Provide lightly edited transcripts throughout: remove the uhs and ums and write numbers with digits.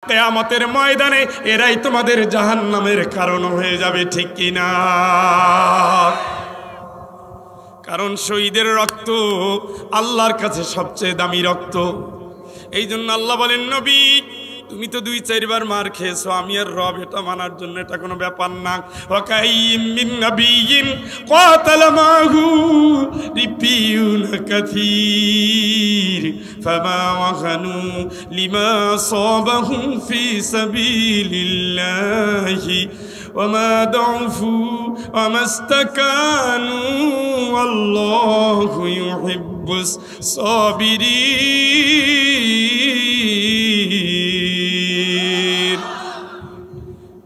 কিয়ামতের ময়দানে এরাই তোমাদের জাহান্নামের কারণ হয়ে যাবে, ঠিক কিনা? কারণ শহীদের রক্ত আল্লাহর কাছে সবচেয়ে দামি রক্ত। এই জন্য আল্লাহ বলেন, নবী তুমি তো 2-4 বার মার খেয়েছো, আমি আর রব এটা মানার জন্য এটা কোনো ব্যাপার না। ওয়াকাইয়িম মিন নাবিয়্যিন ক্বাতালা মাহু রিব্বিয়ুন কাসীর ফামা ওয়াহানু লিমা আসাবাহুম ফি সাবিলিল্লাহি ওয়ামা দাউফু ওয়ামা ইসতাকানু ওয়াল্লাহু ইউহিব্বুস সাবিরিন।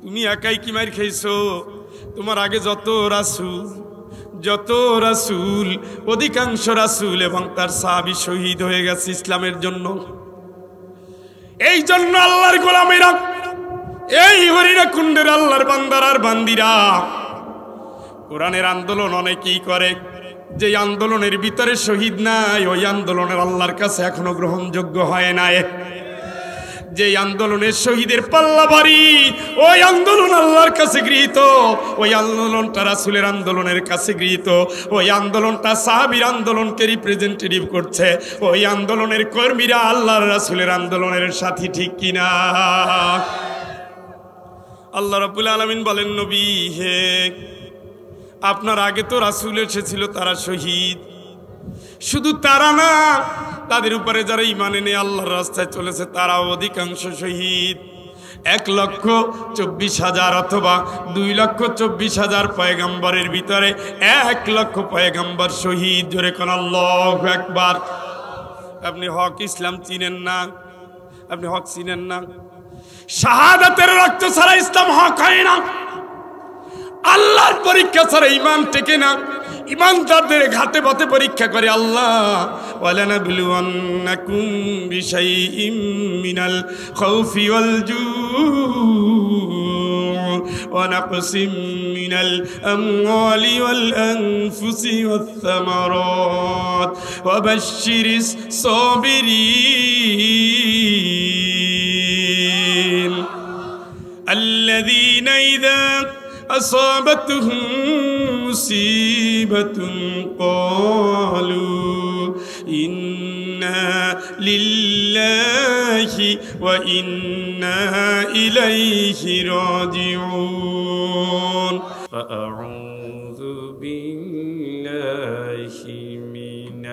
তুমি একাই কি মার খেয়েছো? তোমার আগে যত রাসূল অধিকাংশ রাসূল এবং তার সাহাবী শহীদ হয়ে গেছে ইসলামের জন্য। এই জন্য আল্লাহর গোলামেরা, এই হরিণাকুণ্ডের আল্লাহর বান্দার আর বান্দিরা কোরআনের আন্দোলন অনেকেই করে, যে আন্দোলনের ভিতরে শহীদ নাই ওই আন্দোলনের আল্লাহর কাছে এখনো গ্রহণযোগ্য হয় নাই। যে আন্দোলনের শহীদের পাল্লা ভারী ওই আন্দোলন আল্লাহর কাছে গৃহীত, ওই আন্দোলনটা রাসূলের আন্দোলনের কাছে গৃহীত, ওই আন্দোলনটা সাহাবীর আন্দোলনকে রিপ্রেজেন্টেটিভ করছে, ওই আন্দোলনের কর্মীরা আল্লাহর রাসূলের আন্দোলনের সাথী, ঠিক কিনা? আল্লাহ রাব্বুল আলামিন বলেন, নবী হে, আপনার আগে তো রাসূল এসেছিল, তারা শহীদ। শুধু তারা না, তাদের উপরে যারা ঈমান এনে আল্লাহর রাস্তায় চলেছে তারাও অধিকাংশ শহীদ। 1,24,000 অথবা 2,24,000 পয়গম্বরের ভিতরে 1,00,000 পয়গম্বর শহীদ। জোরে কোন আল্লাহু আকবার। আপনি হক ইসলাম চিনেন না, আপনি হক চিনেন না। শাহাদাতের রক্ত ছাড়া ইসলাম হক হয় না। আল্লাহর পরীক্ষা ছাড়া ঈমান টেকে না। ঈমানদারদের ঘাটে পথে পরীক্ষা করে আল্লাহ। ওয়ালানাবলুওয়ান্নাকুম বিশাইইম মিনাল খাউফি ওয়াল জু'i ওয়া নাকসিম মিনাল আমওয়ালি ওয়াল আনফুসি ওয়াত থামারাত ওয়া বাশশিরিস সাবিরিন الذين إذا أصابتهم مصيبة قالوا إنا لله وإنا إليه راجعون. فأعوذ بالله من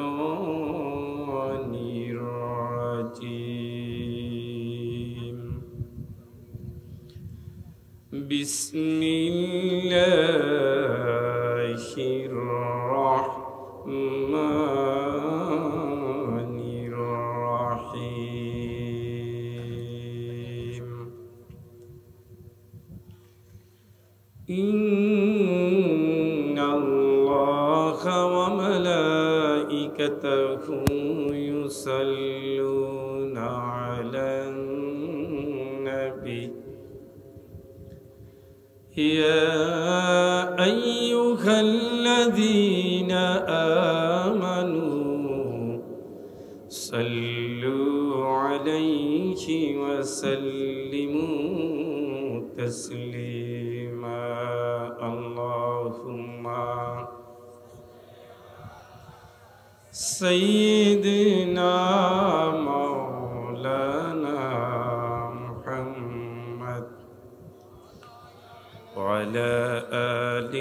الشيطان الرجيم. بسم الله الرحمن الرحيم. إن الله وملائكته يصلون على النبي يا أيها الذين آمنوا صلوا عليه وسلموا تسليما. اللهم سيدنا مولانا محمد وعلى آل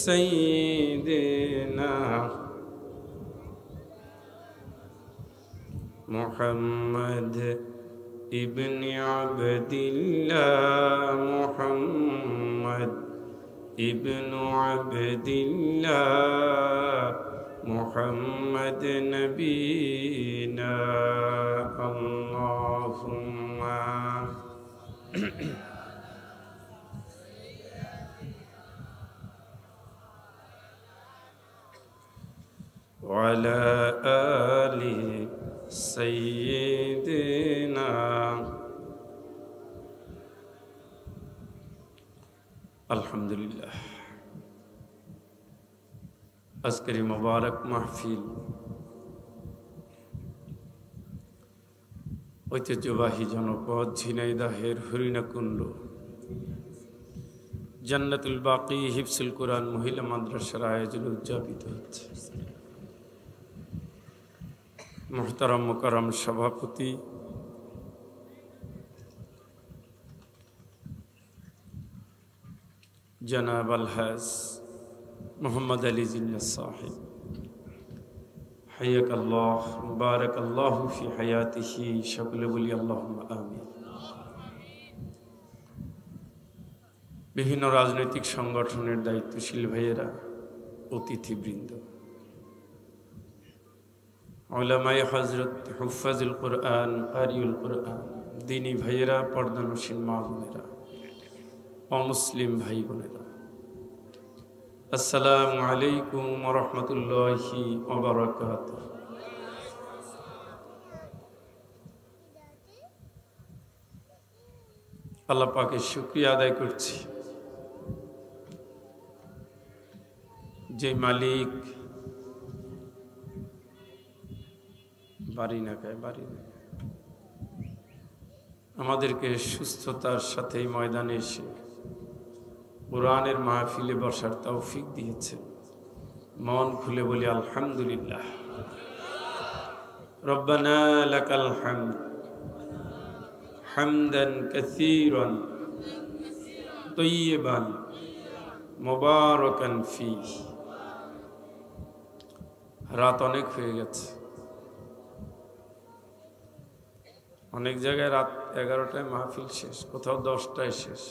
سيدنا محمد ابن عبد الله محمد ابن عبد الله محمد نبينا. اللهم وعلى آل سيدنا. الحمد لله. আজকের মুবারক মাহফিল ঐতিহ্যবাহী জনপদ ঝিনাইদহের হরিণাকুণ্ড জান্নাতুল বাকি হিফসুল কোরআন মহিলা মাদ্রাসার আয়োজনে উদযাপিত হচ্ছে। মুহতারাম মুকাররম সভাপতি জনাব আলহাজ মোহাম্মদ আলী জিন্নাহ সাহেব, হাইয়াকাল্লাহ বারাকাল্লাহু ফি হায়াতিহি, সকলে বলি আল্লাহুম্মা আমিন। বিভিন্ন রাজনৈতিক সংগঠনের দায়িত্বশীল ভাইয়েরা, অতিথিবৃন্দ, উলামায়ে হযরত, হুফাজুল কোরআন, কারিউল কোরআন, দ্বীনী ভাইয়েরা, পর্দানশীল মা বোনেরা, অমুসলিম ভাই বোনেরা, আসসালামু আলাইকুম ওয়া রাহমাতুল্লাহি ওয়া বারাকাতুহু। আল্লাহ পাকের শুকরিয়া আদায় করছি, যে মালিক বাড়ি না আমাদেরকে সুস্থতার সাথে ময়দানে এসে কোরআনের মাহফিলে বসার তৌফিক দিয়েছে। মন খুলে বলি আলহামদুলিল্লাহ। রব্বানা লাকাল হামদ হামদান কাসীরান তাইয়িবান মুবারাকান ফীহি। রাত অনেক হয়ে গেছে, অনেক জায়গায় রাত 11টায় মাহফিল শেষ, কোথাও 10টায় শেষ।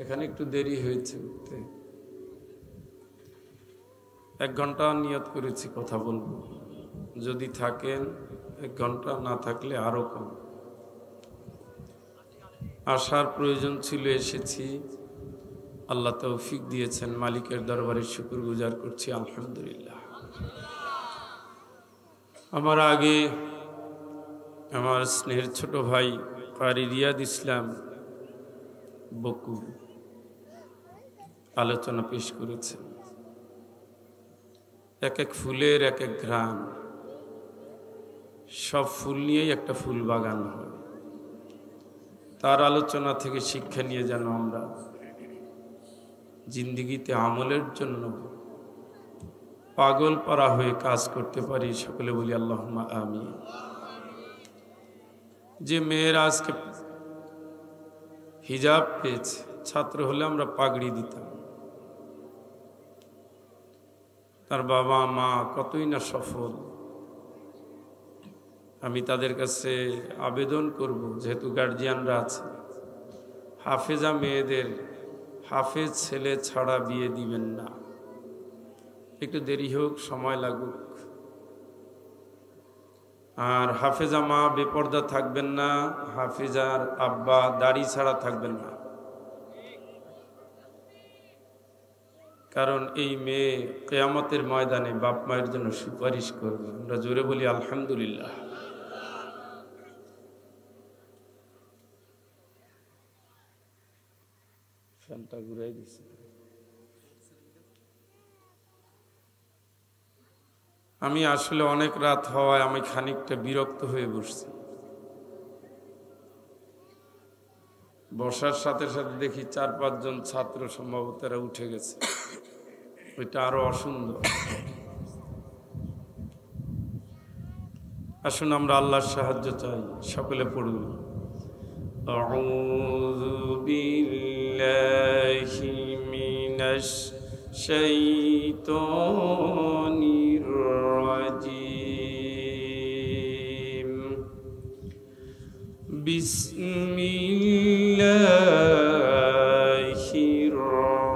এখানে একটু দেরি হয়েছে উঠতে। 1 ঘন্টা নিয়ত করেছি কথা বলবো, যদি থাকেন 1 ঘন্টা, না থাকলে আরো কম। আসার প্রয়োজন ছিল, এসেছি, আল্লাহ তৌফিক দিয়েছেন, মালিকের দরবারে শুকরগুজার করছি আলহামদুলিল্লাহ। আমার আগে আমার স্নেহের ছোট ভাই কারি রিয়াদ ইসলাম বকু আলোচনা পেশ করেছেন। এক এক ফুলের এক এক ঘ্রাণ, সব ফুল নিয়েই একটা ফুল বাগান হয়। তার আলোচনা থেকে শিক্ষা নিয়ে যেন আমরা জিন্দিগিতে আমলের জন্য পাগল পারা হয়ে কাজ করতে পারি, সকলে বলি আল্লাহুম্মা আমিন। যে মেয়েরা আজকে হিজাব পেয়েছে, ছাত্র হলে আমরা পাগড়ি দিতাম, তার বাবা মা কতই না সফল। আমি তাদের কাছে আবেদন করব, যেহেতু গার্জিয়ানরা আছে, হাফেজা মেয়েদের হাফেজ ছেলে ছাড়া বিয়ে দিবেন না। একটু দেরি হোক, সময় লাগুক। আর হাফেজা মা বেপর্দা থাকবেন না, হাফেজার আব্বা দাড়ি ছাড়া থাকবেন না। কারণ এই মেয়ে কিয়ামতের ময়দানে বাপ মায়ের জন্য সুপারিশ করবে। আমরা জোরে বলি আলহামদুলিল্লাহ। ফ্যানটা ঘুরাই দিছে। আমি আসলে অনেক রাত হওয়ায় আমি খানিকটা বিরক্ত হয়ে বসছি। বসার সাথে সাথে দেখি 4-5 জন ছাত্র সম্ভবত এরা উঠে গেছে। ওইটা আরো অসুন্দর। আসুন আমরা আল্লাহর সাহায্য চাই, সকলে পড়ুন। আউযু বিল্লাহি মিনাশ শাইতানির রাজিম। বিসমিল্লাহির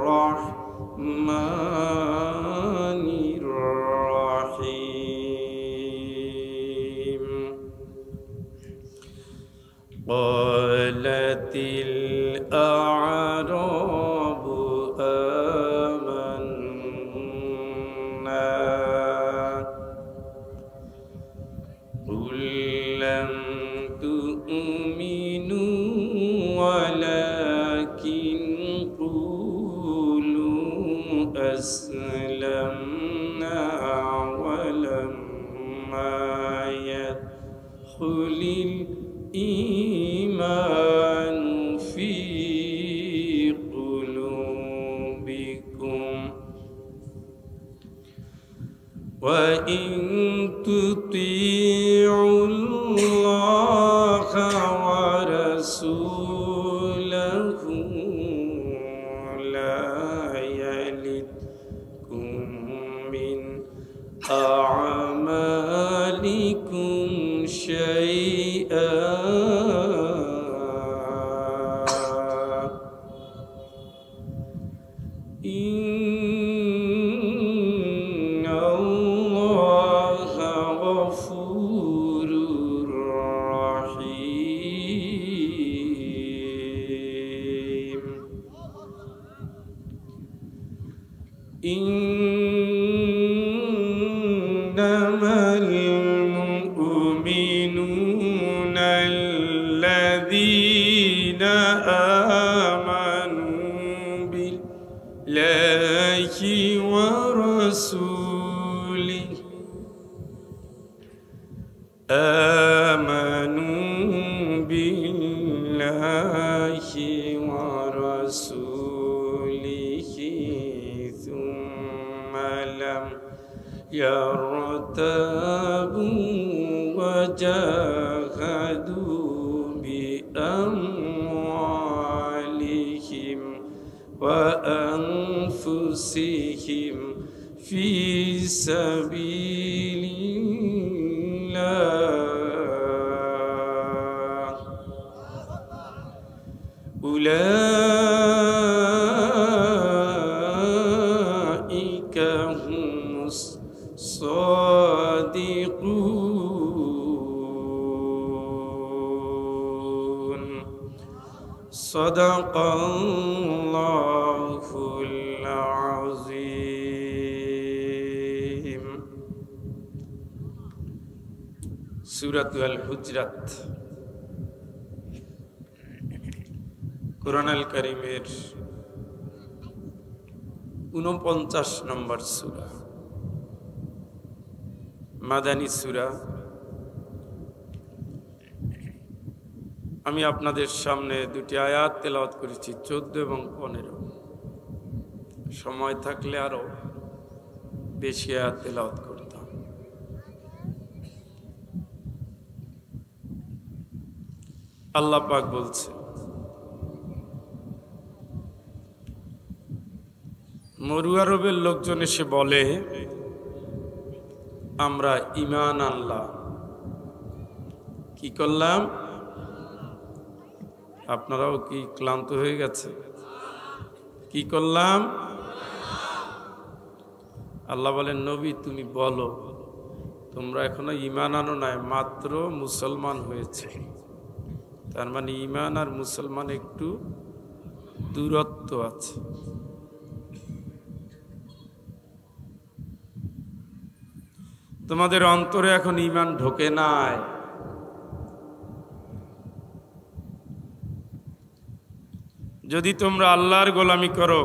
রাহমানির রাহিম। قالتِل أعراب آمنا قل لم تؤمنوا ولكن قولوا أسلمنا ولما يدخل الإيمان في قلوبكم وإن تطيعوا الله ورسوله لا يلدكم من أعمالكم شيئا إن الله غفور رحيم إنما المؤمنون الذين آمنوا بالله ورسوله ثم لم يرتابوا وجاهدوا بأموالهم وأنفسهم في سبيل الله أولئك هم الصادقون صدق الله العظيم سورة الحجرات কুরআনুল কারীমের ৪৯ নম্বর সূরা মাদানী সূরা। আমি আপনাদের সামনে দুটি আয়াত তেলাওয়াত করেছি ১৪ এবং ১৫। সময় থাকলে আরো বেশি আয়াত তেলাওয়াত করতাম। আল্লাহ পাক বলছে, মরু আরবের লোকজন এসে বলে, আমরা ঈমান আনলাম। কি করলাম? আপনারাও কি ক্লান্ত হয়ে গেছে? কি করলাম? আল্লাহ বলেন, নবী তুমি বলো, তোমরা এখনো ঈমান আনো নাই, মাত্র মুসলমান হয়েছে। তার মানে ঈমান আর মুসলমান একটু দূরত্ব আছে। তোমাদের অন্তরে এখন ঈমান ঢোকে নাই। যদি তোমরা আল্লাহর গোলামি করো,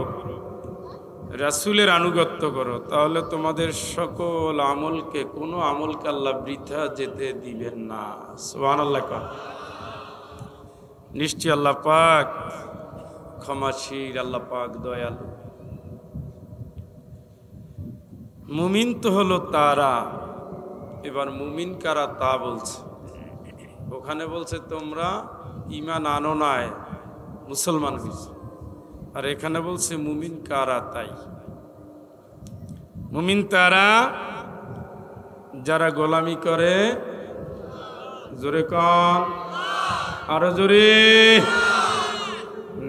রাসূলের আনুগত্য করো, তাহলে তোমাদের সকল আমলকে, কোনো আমলকে আল্লাহ বৃথা যেতে দিবেন না। সুবহানাল্লাহ। নিশ্চয় আল্লাহ পাক ক্ষমাশীল, আল্লাহ পাক দয়ালু। মুমিন তো হলো তারা। এবার মুমিন কারা তা বলছে। ওখানে বলছে তোমরা ঈমান আনো নাই, মুসলমান হয়েছে। আর এখানে বলছে মুমিন কারা তাই। মুমিন তারা যারা গোলামি করে, জোরে কন, আরো জোরে,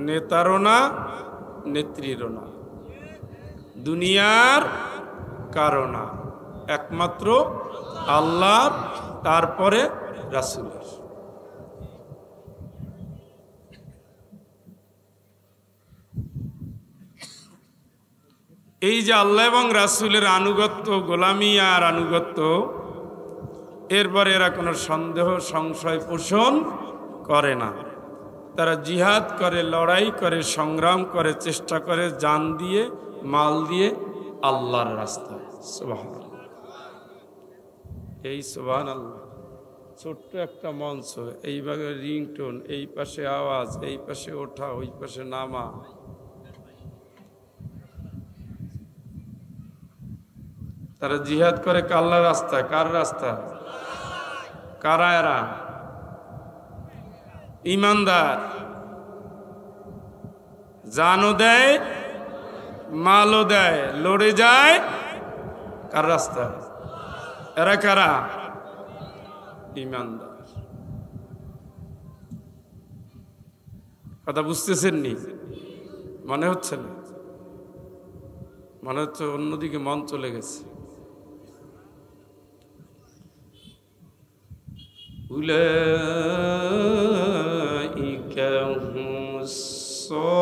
নেতারও না, নেত্রীরও না, দুনিয়ার কারো না, একমাত্র আল্লাহর, তারপরে রাসূলের। এই যে আল্লাহ এবং রাসূলের আনুগত্য, গোলামি আর আনুগত্য, এরপরে এরা কোনো সন্দেহ সংশয় পোষণ করে না। তারা জিহাদ করে, লড়াই করে, সংগ্রাম করে, চেষ্টা করে জান দিয়ে, মাল দিয়ে আল্লাহর রাস্তায়। সুবহানাল্লাহ। এই সুবহানাল্লাহ ছোট্ট একটা মঞ্চ, এইভাবে রিংটোন, এই পাশে আওয়াজ, এই পাশে ওঠা, ওই পাশে নামা। তারা জিহাদ করে কাল্লার রাস্তা, কার রাস্তা? কারা এরা? ইমানদার, জানও দেয়, মালও দেয়, লড়ে যায় কার রাস্তা? এরা কারা? ইমানদার। কথা বুঝতেছেন নি? মনে হচ্ছে না? মনে হচ্ছে অন্যদিকে মন চলে গেছে। উলাইকা হুমুস সাদিকুন।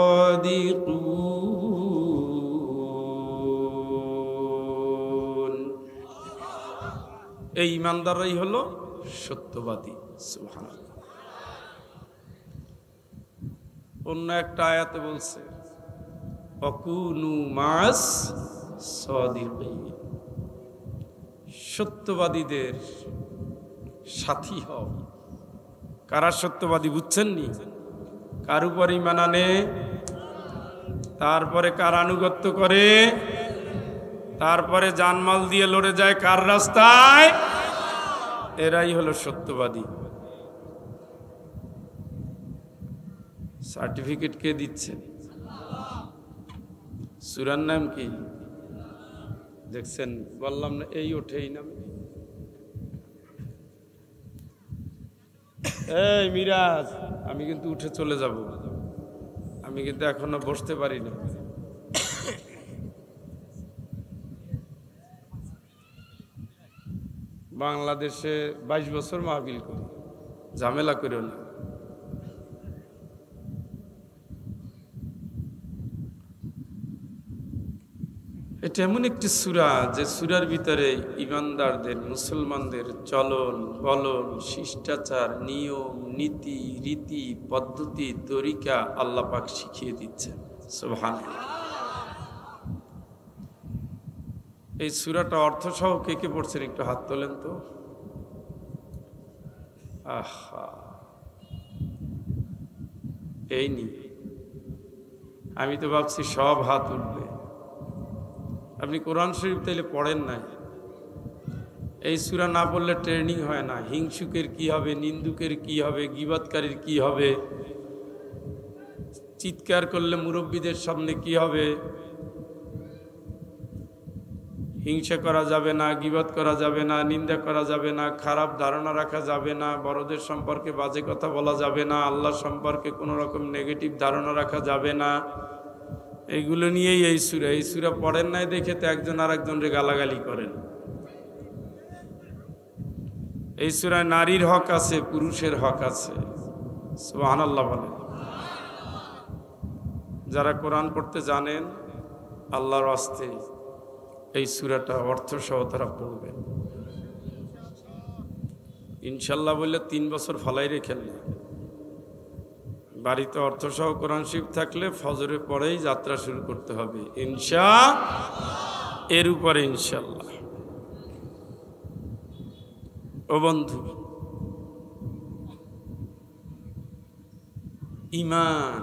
এই ইমানদাররাই হলো সত্যবাদী। সুবহানাল্লাহ। অন্য একটা আয়াতে বলছে অকুনু মাস সাদিকিন, সত্যবাদীদের সাথী হও। কারা সত্যবাদী বুঝছেন নি? কার উপর ঈমান আনে, তারপরে কার আনুগত্য করে, তারপরে জানমাল দিয়ে লড়ে যায় কার রাস্তায়, এরাই হলো সত্যবাদী। সার্টিফিকেট কে দিচ্ছে? সূরার নাম কি দেখছেন? বললাম না এই ওঠেই নামে। এই মিরাজ, আমি কিন্তু উঠে চলে যাব, আমি কিন্তু এখনো বসতে পারি না। বাংলাদেশে 22 বছর মাহফিল করি, ঝামেলা করিও না। এটা এমন একটি সূরা যে সূরার ভিতরে ইমানদারদের, মুসলমানদের চলন বলন, শিষ্টাচার, নিয়ম নীতি রীতি পদ্ধতি তরিকা আল্লাহ পাক শিখিয়ে দিচ্ছেন। সুবহানাল্লাহ। এই সূরাটা অর্থ সহ কে কে পড়ছেন একটু হাত তোলেন তো। আহা, এই নি, আমি তো ভাবছি সব হাত উঠবে। আপনি কোরআন শরীফ তাইলে পড়েন নাই। এই সূরা না পড়লে ট্রেনিং হয় না। হিংসুকের কি হবে, নিন্দুকের কি হবে, গীবতকারীর কি হবে, চিৎকার করলে মুরব্বীদের সামনে কি হবে। হিংসা করা যাবে না, গীবত করা যাবে না, নিন্দা করা যাবে না, খারাপ ধারণা রাখা যাবে না, বড়দের সম্পর্কে বাজে কথা বলা যাবে না, আল্লাহ সম্পর্কে কোনো রকম নেগেটিভ ধারণা রাখা যাবে না। এইগুলো নিয়েই এই সূরা। এই সূরা পড়েন নাই দেখে তো একজন আর একজনকে গালাগালি করেন। এই সূরায় নারীর হক আছে, পুরুষের হক আছে। সুবহানাল্লাহ বলেন। যারা কোরআন পড়তে জানেন আল্লাহর ওয়াস্তে এই সূরাটা অর্থ সহ তারা পড়বেন ইনশাল্লাহ। বললে 3 বছর ফলাই রেখেন না। বাড়িতে অর্থ সহ কোরআন শরীফ থাকলে ফজরের পরেই যাত্রা শুরু করতে হবে এর উপরে ইনশাল্লাহ। ও বন্ধু, ঈমান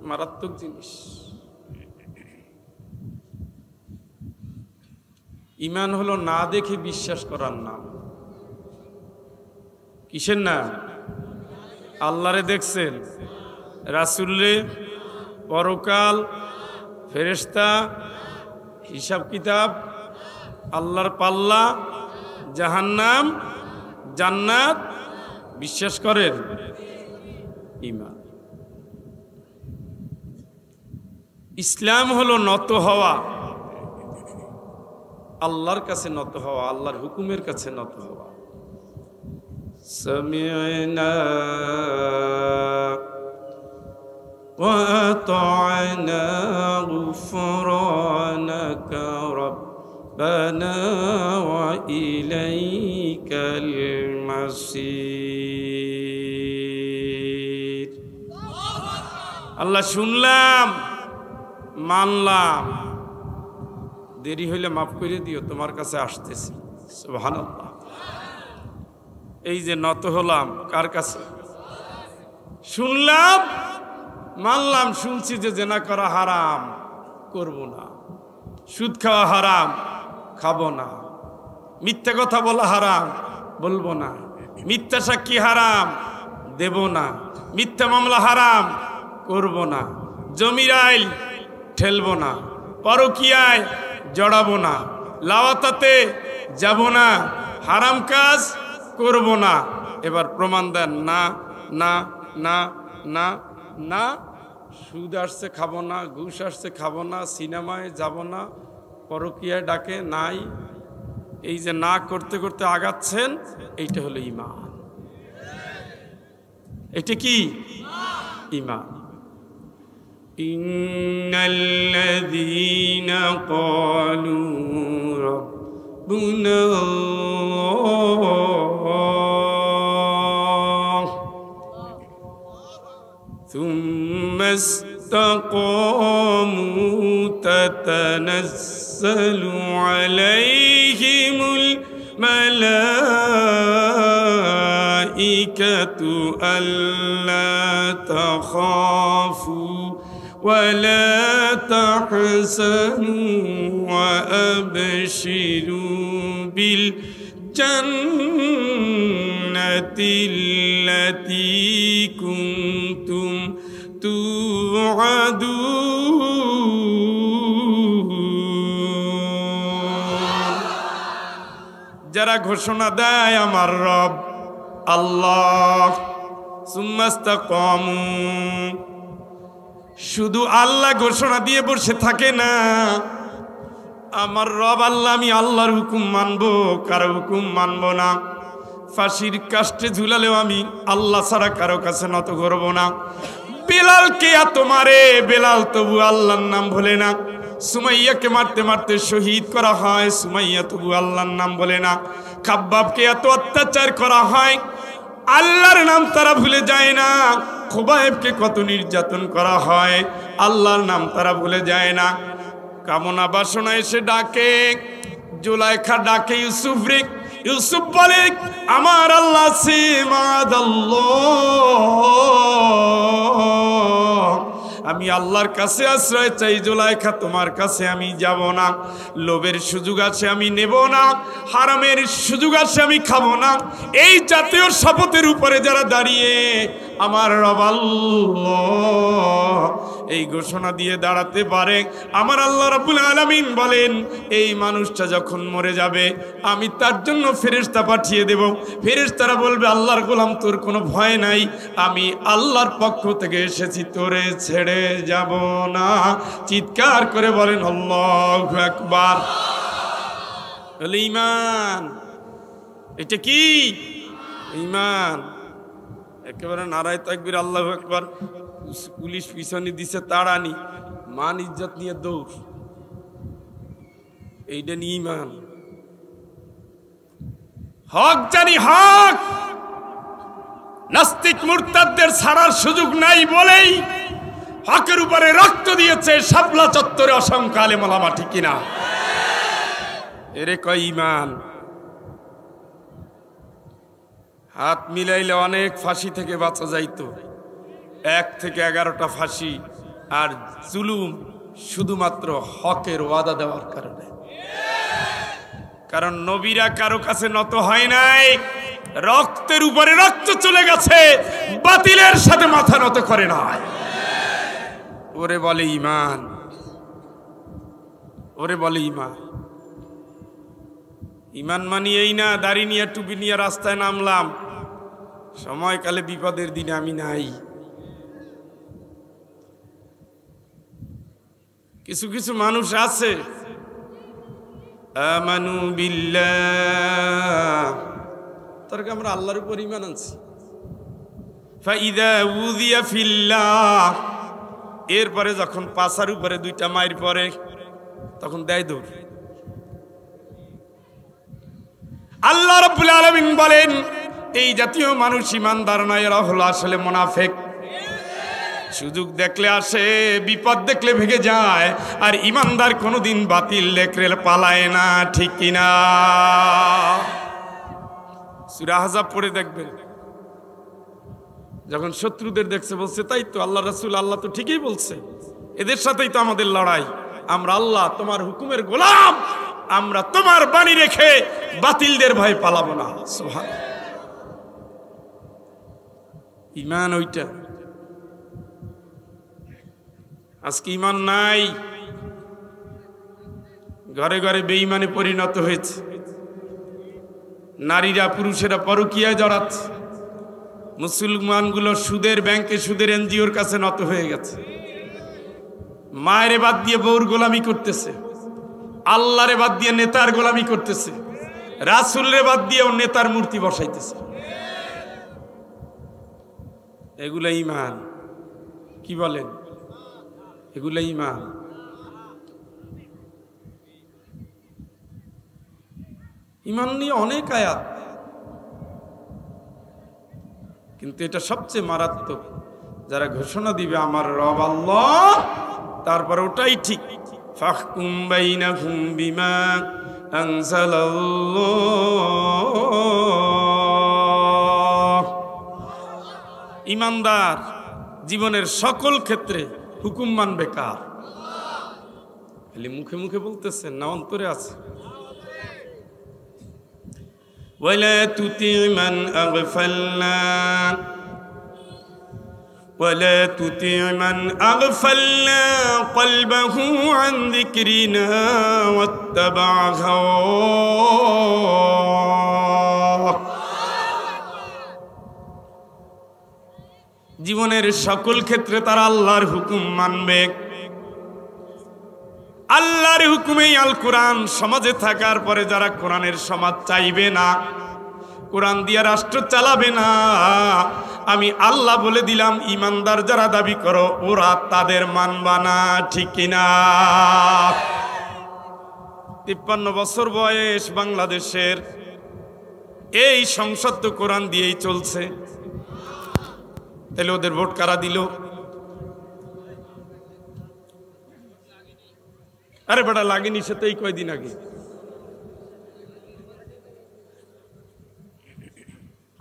মারাত্মক জিনিস। ঈমান হলো না দেখে বিশ্বাস করার নাম। কিসের নাম? আল্লাহরে দেখছেন, রাসূলে, পরকাল, ফেরেশতা, হিসাব কিতাব, আল্লাহর পাল্লা, জাহান্নাম, জান্নাত বিশ্বাস করেন? ঈমান। ইসলাম হলো নত হওয়া, আল্লাহর কাছে নত হওয়া, আল্লাহর হুকুমের কাছে নত হওয়া। সামি'না ওয়া আতা'না গুফরানাকা রাব্বানা ওয়া ইলাইকাল মাসির। আল্লাহ শুনলাম, মানলাম, দেরি হইলে মাফ করে দিও, তোমার কাছে আসতেছি। সুবহানাল্লাহ। এই যে নত হলাম কার কাছে? শুনলাম, মানলাম, শুনছি যে জেনা করা হারাম, করব না। সুদ খাওয়া হারাম, খাবো না। মিথ্যা কথা বলা হারাম, বলবো না। মিথ্যা সাক্ষী হারাম, দেব না। মিথ্যা মামলা হারাম, করব না। জমির আইল ঠেলবো না। পরকীয়ায় জড়াবো না। লাওয়াতাতে যাব না। হারাম কাজ করব না। এবার প্রমাণ দেন। না না না না না। সুদ আসছে খাবো না, ঘুষ আসছে খাবো না, সিনেমায় যাব না, পরকীয়ায় ডাকে নাই। এই যে না করতে করতে আগাচ্ছেন, এইটা হলো ঈমান। এটা কি ঈমান? ইন্নাল্লাযীনা ক্বালু রাব্বুনাল্লাহ থুম্মা ইসতাকামু তাতানাজ্জালু আলাইহিমুল মালাইকাতু আল্লা তাখাফু ولا تحزنوا وأبشروا بالجنة التي كنتم توعدون। যারা ঘোষণা দেয় আমার রব আল্লাহ, সুম্মা ইসতাকামু, শুধু আল্লাহ ঘোষণা দিয়ে বসে থাকে না, আমার রব আল্লাহ, আমি আল্লাহর হুকুম মানবো, কারো হুকুম মানবো না। ফাঁসির কাষ্টে ঝুলালেও আমি আল্লাহ ছাড়া কারো কাছে নত করব না। বেলালকে এত মারে, বেলাল তবু আল্লাহর নাম ভোলে না। সুমাইয়াকে মারতে মারতে শহীদ করা হয়, সুমাইয়া তবু আল্লাহর নাম বলে না। খাব্বাবকে এত অত্যাচার করা হয়, আল্লাহর নাম তারা ভুলে যায় না। খুবাইবকে কত নির্যাতন করা হয়, আল্লাহর নাম তারা ভুলে যায় না। কামনা বাসনা এসে ডাকে, জুলাইখা ডাকে ইউসুফ রে। ইউসুফ বলে আমার আল্লাহ আছে, মাদাল্লাহ, আমি আল্লাহর কাছে আশ্রয় চাই। জুলাইখা তোমার কাছে আমি যাব না। লোভের সুযোগ আছে আমি নেব না, হারামের সুযোগ আছে আমি খাবো না। এই জাতীয় শপথের উপরে যারা দাঁড়িয়ে আমার রব আল্লাহ এই ঘোষণা দিয়ে দাঁড়াতে পারে, আমার আল্লাহ রাব্বুল আলামিন বলেন এই মানুষটা যখন মরে যাবে আমি তার জন্য ফেরেশতা পাঠিয়ে দেব। ফেরেশতারা বলবে আল্লাহর গোলাম তোর কোনো ভয় নাই, আমি আল্লাহর পক্ষ থেকে এসেছি, তোরে ছেড়ে যাব না। চিৎকার করে বলেন আল্লাহু আকবার। বলে ঈমান। এটা কি ঈমান? একেবারে নারায়ে তাকবীর, আল্লাহু আকবার। পুলিশ পিছনে দিছে তাড়ানি, মান ইজ্জত নিয়ে দৌড়, এইটা নিয়ে ঈমান। হক জানি হক, নাস্তিক মুরতাদদের ছাড়ার সুযোগ নাই বলেই হকের উপরে রক্ত দিয়েছে শাপলা চত্বরে অসংখ্য আলেম ওলামা, ঠিক কিনা? এরে কয় ঈমান। হাত মিলাইলে অনেক ফাঁসি থেকে বাঁচা যাইতো, 1 থেকে 11টা ফাঁসি। আর জুলুম শুধুমাত্র হকের ওয়াদা দেওয়ার কারণে। কারণ নবীরা কারো কাছে নত হয় নাই, রক্তের উপরে রক্ত চলে গেছে, বাতিলের সাথে মাথা নত করে নাই। ওরে বলে ঈমান, ওরে বলে ঈমান। ঈমান মানি এই না দাড়ি নিয়ে টুপি নিয়ে রাস্তায় নামলাম, সময়কালে বিপদের দিনে আমি নাই। কিছু কিছু মানুষ আছে আমানু বিল্লাহ, তার আমরা আল্লাহর উপর ঈমান আনছি। ফাইদা উযিয়া ফিল্লাহ, এরপরে যখন পাছার উপরে 2টা মাইর পরে তখন দেয় দৌড়। আল্লাহ রাব্বুল আলামিন বলেন এই জাতীয় মানুষ ঈমানদার নয়, এরা হলো আসলে মুনাফিক। সুযোগ দেখলে আসে, বিপদ দেখলে ভেগে যায়। আর ঈমানদার কোনোদিন বাতিল দেখলে পালায় না, ঠিক কিনা? সূরা আহজাব পড়ে দেখবেন, যখন শত্রুদের দেখছে বলছে তাই তো আল্লাহ রাসূল, আল্লাহ তো ঠিকই বলছে, এদের সাথেই তো আমাদের লড়াই, আমরা আল্লাহ তোমার হুকুমের গোলাম, আমরা তোমার বাণী রেখে বাতিলদের ভয় পালাবো না। সুবহানাল্লাহ। ঈমান ওইটা। আজকে ঈমান নাই, ঘরে ঘরে বেঈমানে পরিণত হয়েছে, নারীরা পুরুষেরা পরকীয়ায় জড়াচ্ছে, মুসলমানগুলো সুদের ব্যাংকে সুদের এনজিওর কাছে নত হয়ে গেছে, মায়েরে বাদ দিয়ে বউর গোলামি করতেছে, আল্লাহরে বাদ দিয়ে নেতার গোলামি করতেছে, রাসূলরে বাদ দিয়ে ও নেতার মূর্তি বসাইতেছে। এগুলা ঈমান? কি বলেন? এগুলা ঈমান? ঈমান নিয়ে অনেক আয়াত, কিন্তু এটা সবচেয়ে মারাত্মক, যারা ঘোষণা দিবে আমার রব আল্লাহ, তারপর ওটাই ঠিক। ফাহকুম বাইনাহুম বিমা আনজালাল্লাহ। ঈমানদার জীবনের সকল ক্ষেত্রে হুকুম মানবে কার? খালি মুখে মুখে বলতেছেন না অন্তরে আছে? ওয়ালা তুতি মান আগফালনা ولا تطع من أغفلنا قلبه عن ذكرنا واتبع هواه। জীবনের সকল ক্ষেত্রে তারা আল্লাহর হুকুম মানবে, আল্লাহর হুকুমেই আল কোরআন সমাজে থাকার পরে যারা কোরআনের সমাজ চাইবে না, কোরআন দিয়ে রাষ্ট্র চালাবে না, আমি আল্লাহ বলে দিলাম ঈমানদার যারা দাবি করো ওরা তাদের মানবা না, ঠিক কিনা? 53 বছর বয়স বাংলাদেশের, এই সংসদ তো কোরআন দিয়েই চলছে, তাহলে ওদের ভোট কারা দিল? আরে বেটা লাগেনি, সে তো এই কয়দিন আগে।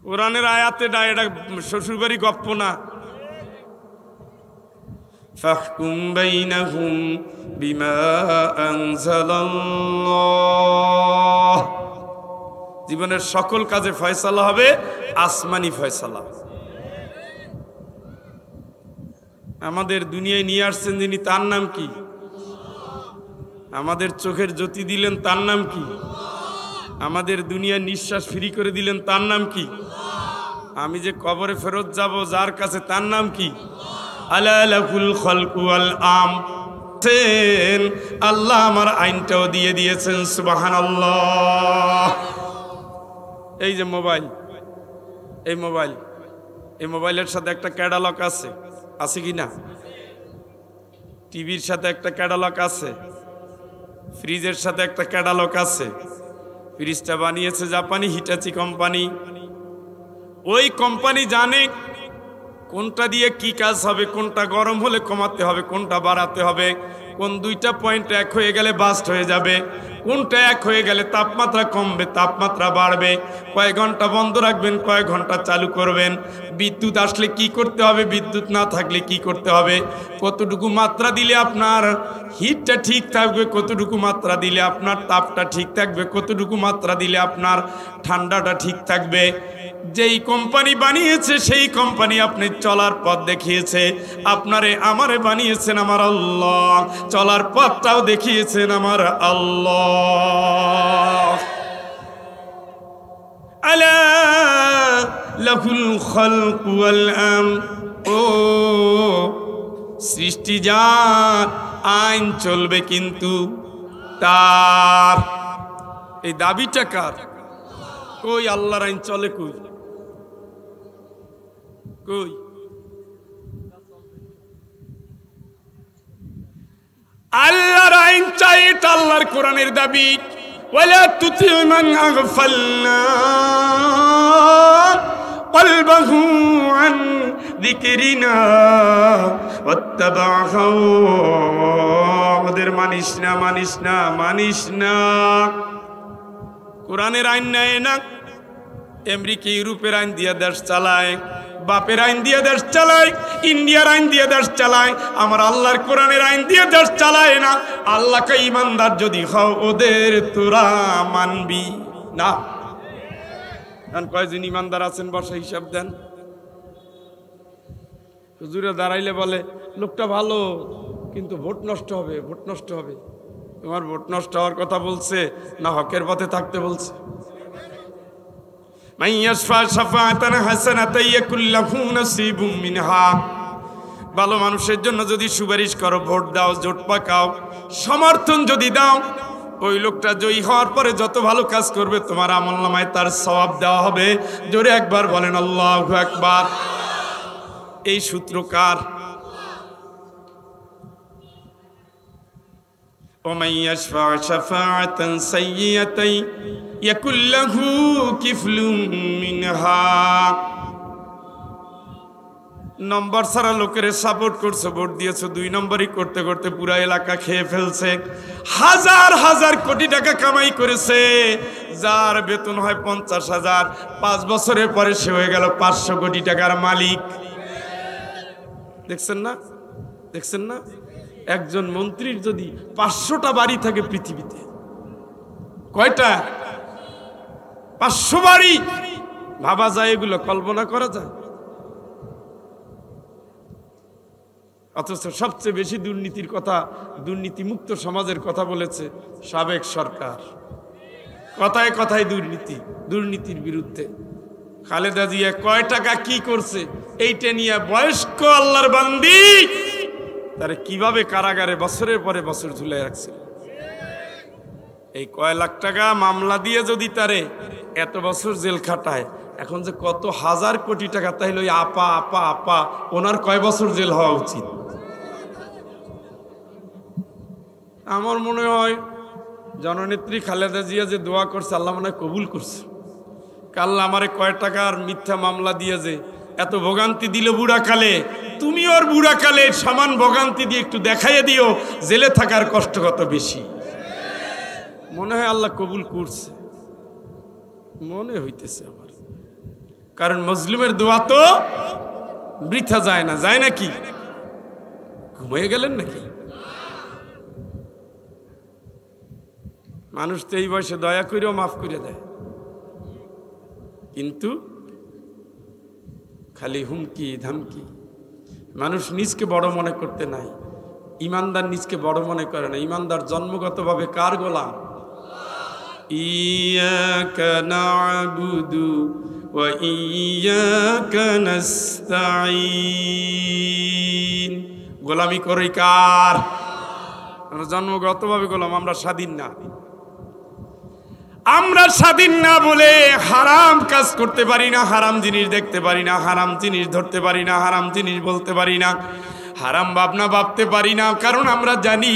কোরআনের আয়াতে এটা শ্বশুরবাড়ি গপ্প না। ফাহকুম বাইনাহুম বিমা আনজালাল্লাহ। জীবনের সকল কাজে ফয়সালা হবে আসমানি ফয়সালা। আমাদের দুনিয়ায় নিয়ে আসছেন যিনি, তার নাম কি? আমাদের চোখের জ্যোতি দিলেন, তার নাম কি? আমাদের দুনিয়ার নিঃশ্বাস ফ্রি করে দিলেন, তার নাম কি? আমি যে কবরে ফেরত যাব যার কাছে, তার নাম কি? আলা লাহুল খালকু ওয়াল আমর। আল্লাহ আমার আইনটাও দিয়ে দিয়েছেন, সুবহানাল্লাহ। এই যে মোবাইল, এই মোবাইলের সাথে একটা ক্যাটালগ আছে, আছে কি না? টিভির সাথে একটা ক্যাটালগ আছে, ফ্রিজের সাথে একটা ক্যাটালগ আছে। ফ্রিজটা বানিয়েছে জাপানি হিটাচি কোম্পানি। ওই কোম্পানি জানে কোনটা দিয়ে কি কাজ হবে, কোনটা গরম হলে কমাতে হবে, কোনটা বাড়াতে হবে, কোন দুইটা পয়েন্ট এক হয়ে গেলে বাস্ট হয়ে যাবে, কোনটা এক হয়ে গেলে তাপমাত্রা কমবে, তাপমাত্রা বাড়বে, কয়েক ঘন্টা বন্ধ রাখবেন, কয়েক ঘন্টা চালু করবেন, বিদ্যুৎ আসলে কি করতে হবে, বিদ্যুৎ না থাকলে কি করতে হবে, কতটুকু মাত্রা দিলে আপনার হিটটা ঠিক থাকবে, কতটুকু মাত্রা দিলে আপনার তাপটা ঠিক থাকবে, কতটুকু মাত্রা দিলে আপনার ঠান্ডাটা ঠিক থাকবে। যেই কোম্পানি বানিয়েছে সেই কোম্পানি আপনি চলার পথ দেখিয়েছে, আপনারে আমারে বানিয়েছেন আমার আল্লাহ, চলার পথটাও দেখিয়েছেন আমার আল্লাহ। আলা লাহুল খালকু ওয়াল আমর। ও সৃষ্টি যার, আইন চলবে কিন্তু তার। এই দাবিটা কার? কই আল্লাহর আইন চলে? কই কই? আল্লাহর আইন চাই, এটা আল্লাহর কোরআনের দাবি। ওয়ালা তুতি মান আগফালনা কলবাহু আন যিকরিনা ওয়াত্তাবা হাওয়া। ওদের মানিস না, মানিস না, মানিস না। কোরআনের আইন নেয় না, আমেরিকা ইউরোপের আইন দিয়ে দেশ চালায়, বাপের আইন দিয়ে দেশ চালায়, ইন্ডিয়ার আইন দিয়ে দেশ চালায়, আমার আল্লাহর কোরআনের আইন দিয়ে দেশ চালায় না। আল্লাহকে ইমানদার যদি হও ওদের তোরা মানবি না। কয়জন ইমানদার আছেন বসে হিসাব দেন। হুজুরে দাঁড়াইলে বলে লোকটা ভালো কিন্তু ভোট নষ্ট হবে, ভোট নষ্ট হবে। তোমার ভোট নষ্ট হওয়ার কথা বলছে না হকের পথে থাকতে বলছে? ভালো মানুষের জন্য যদি সুপারিশ করো, ভোট দাও, জোট পাকাও, সমর্থন যদি দাও, ওই লোকটা জয়ী হওয়ার পরে যত ভালো কাজ করবে তোমার আমলনামায় তার সওয়াব দেওয়া হবে। জোরে একবার বলেন আল্লাহু আকবার। এই সূত্র কার? ومن يشفع شفاعة سيئة يكن له كفل منها। নম্বর ছাড়া লোকের সাপোর্ট করছো, ভোট দিয়েছো, 2 নম্বরই করতে করতে পুরা এলাকা খেয়ে ফেলছে। হাজার হাজার কোটি টাকা কামাই করেছে, যার বেতন হয় 50,000, 5 বছরের পরে সে হয়ে গেল 500 কোটি টাকার মালিক। দেখছেন না? দেখছেন না? একজন মন্ত্রীর যদি 500টা বাড়ি থাকে পৃথিবীতে, কয়টা? 500 বাড়ি। ভাবা যায়? এগুলো কল্পনা করা যায়? অথচ সবচেয়ে বেশি দুর্নীতির কথা, দুর্নীতিমুক্ত সমাজের কথা বলেছে সাবেক সরকার। কথায় কথায় দুর্নীতি, দুর্নীতির বিরুদ্ধে। খালেদা জিয়া কয় টাকা কি করছে এইটা নিয়ে বয়স্ক আল্লাহর বান্দি তারে কিভাবে কারাগারে বছরের পরে বছর ঝুলে রাখছে। এই কয় লাখ টাকা মামলা দিয়ে যদি তারে এত বছর জেল খাটায়, এখন যে কত হাজার কোটি টাকা, তাইলে ওই আপা আপা আপা ওনার কয় বছর জেল হওয়া উচিত? আমার মনে হয় জননেত্রী খালেদা জিয়া যে দোয়া করছে আল্লাহ মনে হয় কবুল করছে। আল্লাহ আমারে কয় টাকার মিথ্যা মামলা দিয়ে যে এত ভোগান্তি দিল বুড়াকালে, তুমি ওর বুড়াকালে সমান ভোগান্তি দিয়ে একটু দেখাইয়ে দিও জেলে থাকার কষ্ট কত বেশি। মনে হয় আল্লাহ কবুল করছে, মনে হইতেছে আমার। কারণ মজলুমের দোয়া তো বৃথা যায় না। যায় নাকি? ঘুমিয়ে গেলেন নাকি? মানুষ তো এই বয়সে দয়া করেও মাফ করে দেয়, কিন্তু খালি হুমকি ধামকি। মানুষ নিজকে বড় মনে করতে নাই, ইমানদার নিজকে বড় মনে করে না। ইমানদার জন্মগতভাবে কার গোলাম? ইয়াকা না'বুদু ওয়া ইয়াকা নাস্তাঈন। গোলামি করি কার? আমরা জন্মগতভাবে গোলাম, আমরা স্বাধীন না। আমরা স্বাধীন না বলে হারাম কাজ করতে পারি না, হারাম জিনিস দেখতে পারি না, হারাম জিনিস ধরতে পারি না, হারাম জিনিস বলতে পারি না, হারাম ভাবনা ভাবতে পারি না। কারণ আমরা জানি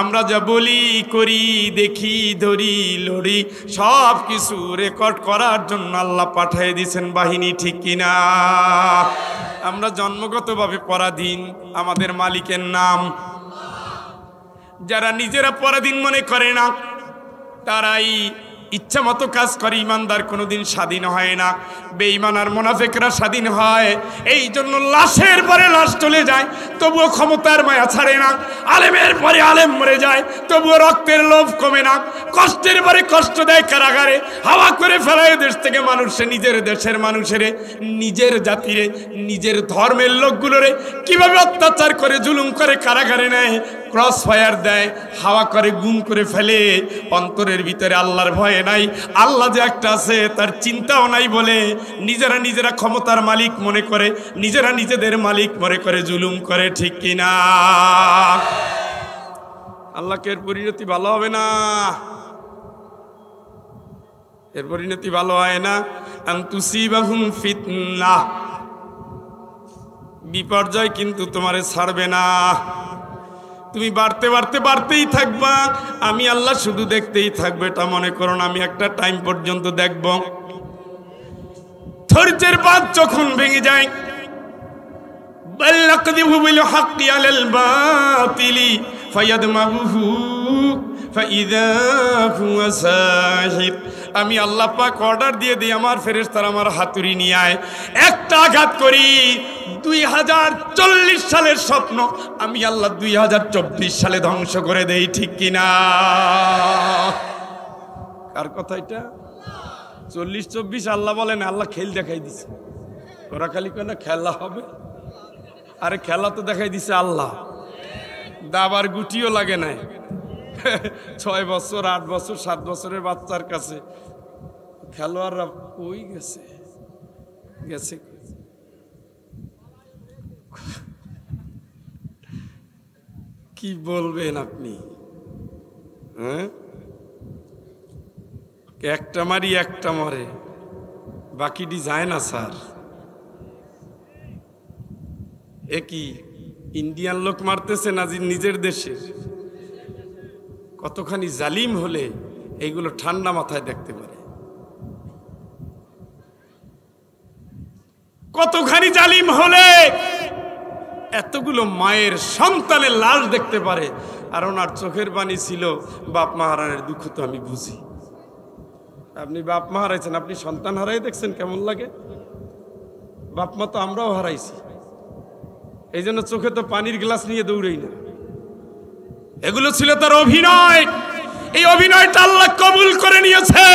আমরা যা বলি, করি, দেখি, ধরি, লড়ি সব কিছু রেকর্ড করার জন্য আল্লাহ পাঠিয়ে দিয়েছেন বাহিনী, ঠিক কিনা? আমরা জন্মগতভাবে পরাধীন, আমাদের মালিকের নাম। যারা নিজেরা পরাধীন মনে করে না তারাই ইচ্ছা মতো কাজ করে। ইমানদার কোনোদিন স্বাধীন হয় না, বেঈমান আর মুনাফিকরা স্বাধীন হয়। এই জন্য লাশের পরে লাশ চলে যায়, তবুও ক্ষমতার মায়া ছাড়ে না। আলেমের পরে আলেম মরে যায়, তবুও রক্তের লোভ কমে না। কষ্টের পরে কষ্ট দেয় কারাগারে, হাওয়া করে ফেলায় দেশ থেকে মানুষে, নিজের দেশের মানুষেরে, নিজের জাতিরে, নিজের ধর্মের লোকগুলোরে কিভাবে অত্যাচার করে, জুলুম করে কারাগারে নেয়, ক্রস ফায়ার দেয়, হাওয়া করে গুম করে ফেলে। অন্তরের ভিতরে আল্লাহর ভয় নাই, আল্লাহ যে একটা আছে তার চিন্তাও নাই বলে নিজেরা ক্ষমতার মালিক মনে করে, নিজেরা নিজেদের মালিক মনে করে জুলুম করে, ঠিক কিনা? আল্লাহকে এর পরিণতি ভালো হবে না, এর পরিণতি ভালো হয় না। আনতুসিবাহুম ফিতনাহ, বিপর্যয় কিন্তু তোমারে ছাড়বে না। তুমি বাড়তে বাড়তে বাড়তেই থাকবা, আমি আল্লাহ শুধু দেখতেই থাকবে এটা মনে করো না। আমি একটা টাইম পর্যন্ত দেখব, ধৈর্যের বাঁধ যখন ভেঙে যায়, বাল্লাকযিবু বিল হাক্কি আলাল বাতিলি ফায়াদমাগুহু ফাইযা হুয়া সাহিব। আমি আল্লাহ পাক অর্ডার দিয়ে দিই আমার ফেরেশতারা আমার হাতুড়ি নিয়ে আয়, একটা আঘাত করি 2040 সালের স্বপ্ন আমি আল্লাহ 2024 সালে ধ্বংস করে দেই, ঠিক কিনা? কার কথা এটা? 40-24 আল্লাহ বলেন, আল্লাহ খেল দেখাই দিছে। ওরা খালি কেন খেলা হবে? আরে খেলা তো দেখাই দিছে আল্লাহ, দাবার গুটিও লাগে নাই। 6 বছর 8 বছর 7 বছরের বাচ্চার কাছে খেলোয়াড়রা কই গেছে গেছে। কি বলবেন আপনি? হ্যাঁ, একটা মারি একটা মরে, বাকিটি যায় না স্যার। এ কি ইন্ডিয়ান লোক মারতেছে না নিজের দেশে? কতখানি জালিম হলে এইগুলো ঠান্ডা মাথায় দেখতে পারে, কতখানি জালিম হলে এতগুলো মায়ের সন্তানের লাশ দেখতে পারে। আর ওনার চোখের পানি ছিল বাপ মা হারানোর দুঃখ তো আমি বুঝি। আপনি বাপ মা হারাইছেন, আপনি সন্তান হারাই দেখছেন কেমন লাগে? বাপ মা তো আমরাও হারাইছি, এই জন্য চোখে তো পানির গ্লাস নিয়ে দৌড়াই না। এগুলো ছিল তার অভিনয়, এই অভিনয়টা আল্লাহ কবুল করে নিয়েছে।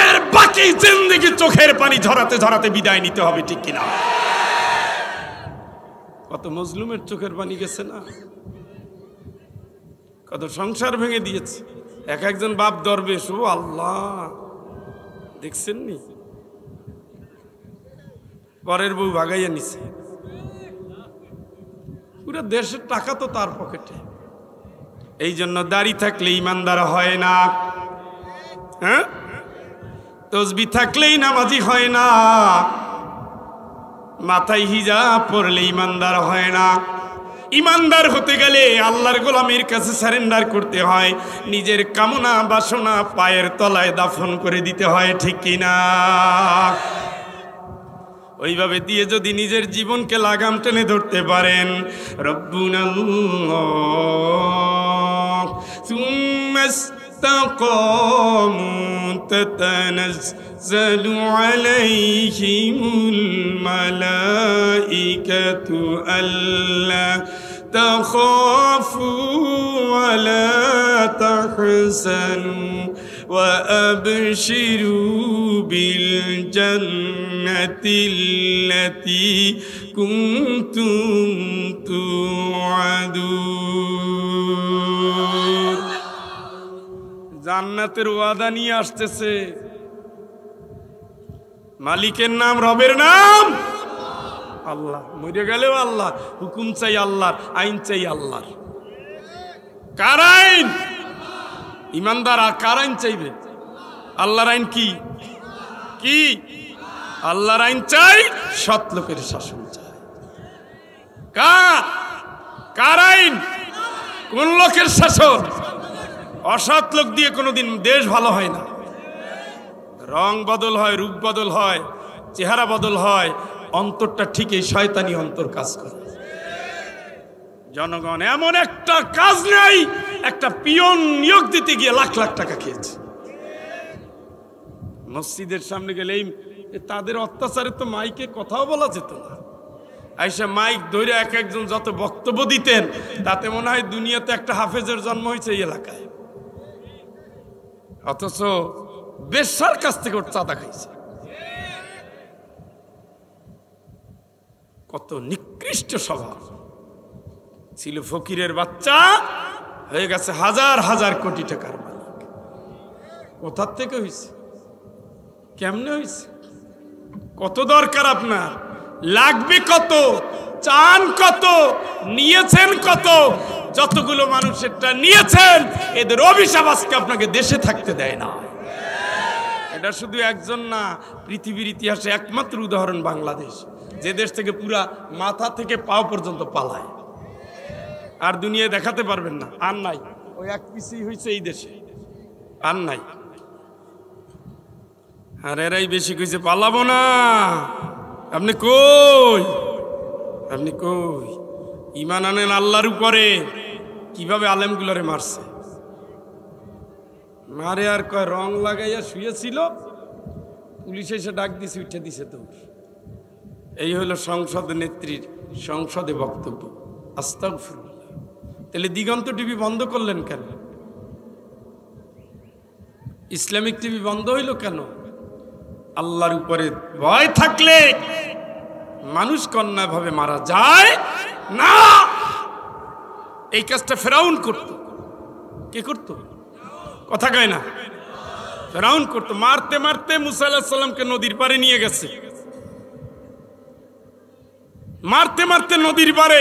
এর বাকি জিন্দেগি চোখের পানি ঝরাতে ঝরাতে বিদায় নিতে হবে, ঠিক কিনা? কত মজলুমের চোখের পানি গেছে না, কত সংসার ভেঙে দিয়েছে। এক একজন বাপ দরবেশ, ও আল্লাহ, দেখছেন নি? পরের বউ ভাগাইয়া নিছে, পুরো দেশের টাকা তো তার পকেটে। এই জন্য দাড়ি থাকলে ইমানদার হয় না, হ্যাঁ, তসবিহ থাকলেই নামাজি হয় না, মাথায় হিজাব পরলে ইমানদার হয় না। ইমানদার হতে গেলে আল্লাহর গোলামের কাছে সারেন্ডার করতে হয়, নিজের কামনা বাসনা পায়ের তলায় দাফন করে দিতে হয়, ঠিক কিনা? ওইভাবে দিয়ে যদি নিজের জীবনকে লাগাম টেনে ধরতে পারেন, রব্বুনাল্লাহ সুম্মা ইসতাকামু তাতানাজ্জালু আলাইহিমুল মালাইকাতু আল্লা তাখাফু ওয়া লা তাহজানু وأبشروا بالجنة التي كنتم توعدون। জান্নাতের ওয়াদা নিয়ে আসতেছে, মালিকের নাম, রবের নাম আল্লাহ। মরে গেলেও আল্লাহ, হুকুম চাই আল্লাহর, আইন চাই আল্লাহর। কার আইন? ইমানদার আর কার আইন চাইবে? আল্লাহর আইন কি? কি আল্লাহর আইন চাই, সৎ লোকের শাসন চাই। কার আইন? কোন লোকের শাসন? অসৎ লোক দিয়ে কোনোদিন দেশ ভালো হয় না। রং বদল হয়, রূপ বদল হয়, চেহারা বদল হয়, অন্তরটা ঠিকই শয়তানি অন্তর কাজ করে। জনগণ এমন একটা কাজ নেই, একটা পিয়ন নিয়োগ দিতে গিয়ে লাখ লাখ টাকা খেয়েছে। মসজিদের সামনে গেলেই তাদের অত্যাচারে তো মাইকে কথাও বলা যেত না। আইসা মাইক ধরে এক একজন যত বক্তব্য দিতেন, তাতে মনে হয় দুনিয়াতে একটা হাফেজের জন্ম হয়েছে এই এলাকায়। অথচ বেশ্যার কাছ থেকে ওর চাঁদা খাইছে। কত নিকৃষ্ট স্বভাব ছিল। ফকিরের বাচ্চা হয়ে গেছে হাজার হাজার কোটি টাকার মালিক। কোথার থেকে হয়েছে? কেমনে হয়েছে? কত দরকার আপনার? লাগবে কত? চান কত? নিয়েছেন কত? যতগুলো মানুষেরটা নিয়েছেন, এদের অভিশাপ আজকে আপনাকে দেশে থাকতে দেয় না। এটা শুধু একজন না, পৃথিবীর ইতিহাসে একমাত্র উদাহরণ বাংলাদেশ, যে দেশ থেকে পুরা মাথা থেকে পাও পর্যন্ত পালায়। আর দুনিয়ায় দেখাতে পারবেন না, আর নাই। ওই এক পিসই হয়েছে এই দেশে, আর নাই। আর এরাই বেশি কইছে পালাবো না। আপনি কই? আপনি কই? ঈমান আনেন আল্লাহর উপরে। কিভাবে আলেমগুলোরে মারছে, মারে আর কয় রং লাগাইয়া শুয়েছিল, পুলিশ এসে ডাক দিছে, উঠে দিছে দৌড়। এই হলো সংসদ নেত্রীর সংসদে বক্তব্য। আস্তাগফিরুল্লাহ। তাহলে দিগন্ত টিভি বন্ধ করলেন কেন? ইসলামিক টিভি বন্ধ হইল কেন? আল্লাহর উপরে ভয় থাকলে মানুষ কন্যা ভাবে মারা যায় না। এই কাজটা ফেরাউন করত। কে করত? কথা কয় না। ফেরাউন করত। মারতে মারতে মুসা আলাইহিস সালামকে নদীর পাড়ে নিয়ে গেছে। মারতে মারতে নদীর পাড়ে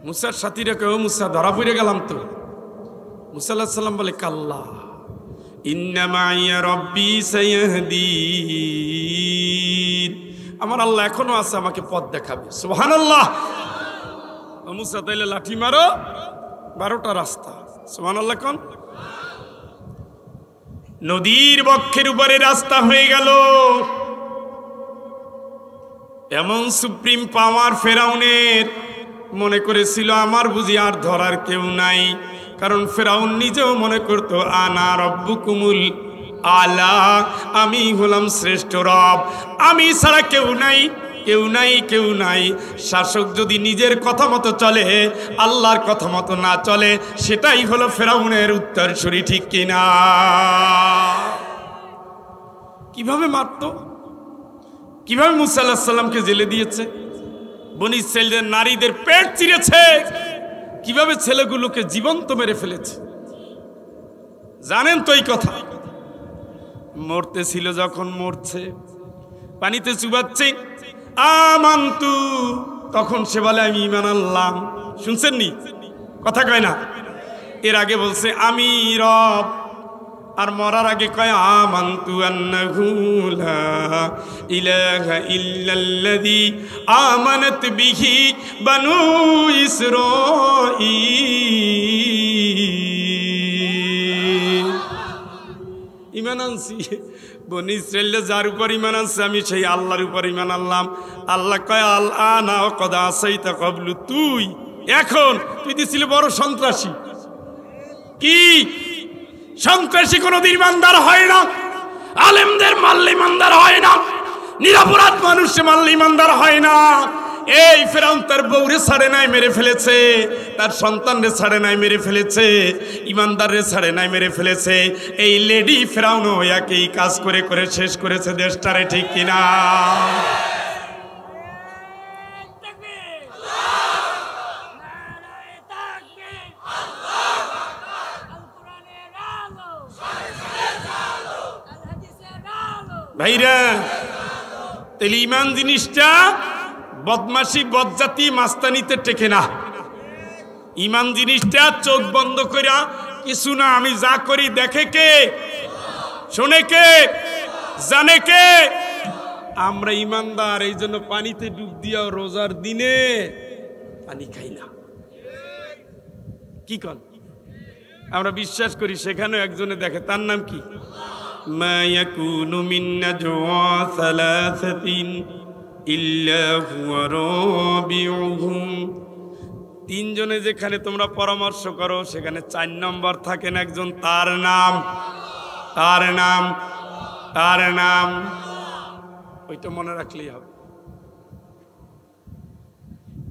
মুসার সাথীরা কয়, ও মুসা ধরা পড়ে গেলাম তো। মুসা আলাইহিস সালাম বলে, কাল্লা ইন্না মাইয়া রব্বি সায়াহদিন, আমার আল্লাহ এখনো আছে, আমাকে পথ দেখাবে। সুবহানাল্লাহ। ও মুসা তাইলে লাঠি মারো, 12টা রাস্তা। সুবহানাল্লাহ। কোন নদীর বক্ষের উপরে রাস্তা হয়ে গেল। এমন সুপ্রিম পাওয়ার ফেরাউনের, মনে করেছিল আমার বুঝি আর ধরার কেউ নাই। কারণ ফেরাউন নিজেও মনে করতো আনা রব্বুকুমুল আলা, আমি হলাম শ্রেষ্ঠ রব, আমি ছাড়া কেউ নাই, কেউ নাই, কেউ নাই। শাসক যদি নিজের কথা মতো চলে, আল্লাহর কথা মতো না চলে, সেটাই হলো ফেরাউনের উত্তরসূরি। ঠিক কিনা? কিভাবে মারতো, কিভাবে মুসা আলাইহিস সালামকে জেলে দিয়েছে, বনি ইসরাইলের নারীদের পেট চিরেছে, কিভাবে ছেলেগুলোকে জীবন্ত মেরে ফেলেছে জানেন তো? এই কথা মরতেছিল, যখন মরছে পানিতে চুবাচ্ছে আমান্তু, তখন সে বলে আমি ঈমান আনলাম। শুনছেন নি? কথা কয় না। এর আগে বলছে আমি রব, আর মরার আগে কয় আমান্তু আন্নাহু লা ইলাহা ইল্লাল্লাযী আমানাত বিহি বানু ইসরাঈল। ঈমান আনছি, বনি ইসরাঈল যার উপর ঈমান আনছে, আমি সেই আল্লাহর উপর ঈমান আনলাম। আল্লাহ কয় আল আনা ক্বাদ আসাইতা ক্বাবলু, তুই এখন, তুই দিছিলি বড় সন্ত্রাসী। কি সন্ত্রাসী? কোনদিন ইমানদার হয় না। আলেমদের মারলে ইমানদার হয় না, নিরপরাধ মানুষকে মারলে ইমানদার হয় না। এই ফেরাউন তার বউরে ছাড়ে নাই, মেরে ফেলেছে, তার সন্তানরে ছাড়ে নাই, মেরে ফেলেছে, ইমানদাররে ছাড়ে নাই, মেরে ফেলেছে। এই লেডি ফেরাউনও একই কাজ করে করে শেষ করেছে দেশটারে। ঠিক কিনা? ভাইরা, তাহলে ইমান জিনিসটা বদমাশি, বদজাতি, মাস্তানিতে টেকে না। ইমান জিনিসটা চোখ বন্ধ কইরা কিছু না, আমি যা করি দেখে কে, শোনে কে, জানে কে? আমরা ইমানদার, এই জন্য পানিতে ডুব দিয়াও রোজার দিনে পানি খাই না। কি কন? আমরা বিশ্বাস করি সেখানেও একজনে দেখে, তার নাম কি? মা ইয়াকুনু মিন নাজওয়া সালাসাতিন ইল্লা হুয়া রাবিউহুম, তিনজনে যেখানে তোমরা পরামর্শ করো সেখানে 4 নম্বর থাকেন একজন, তার নাম, তার নাম, তার নাম। ওইটা মনে রাখলেই হবে।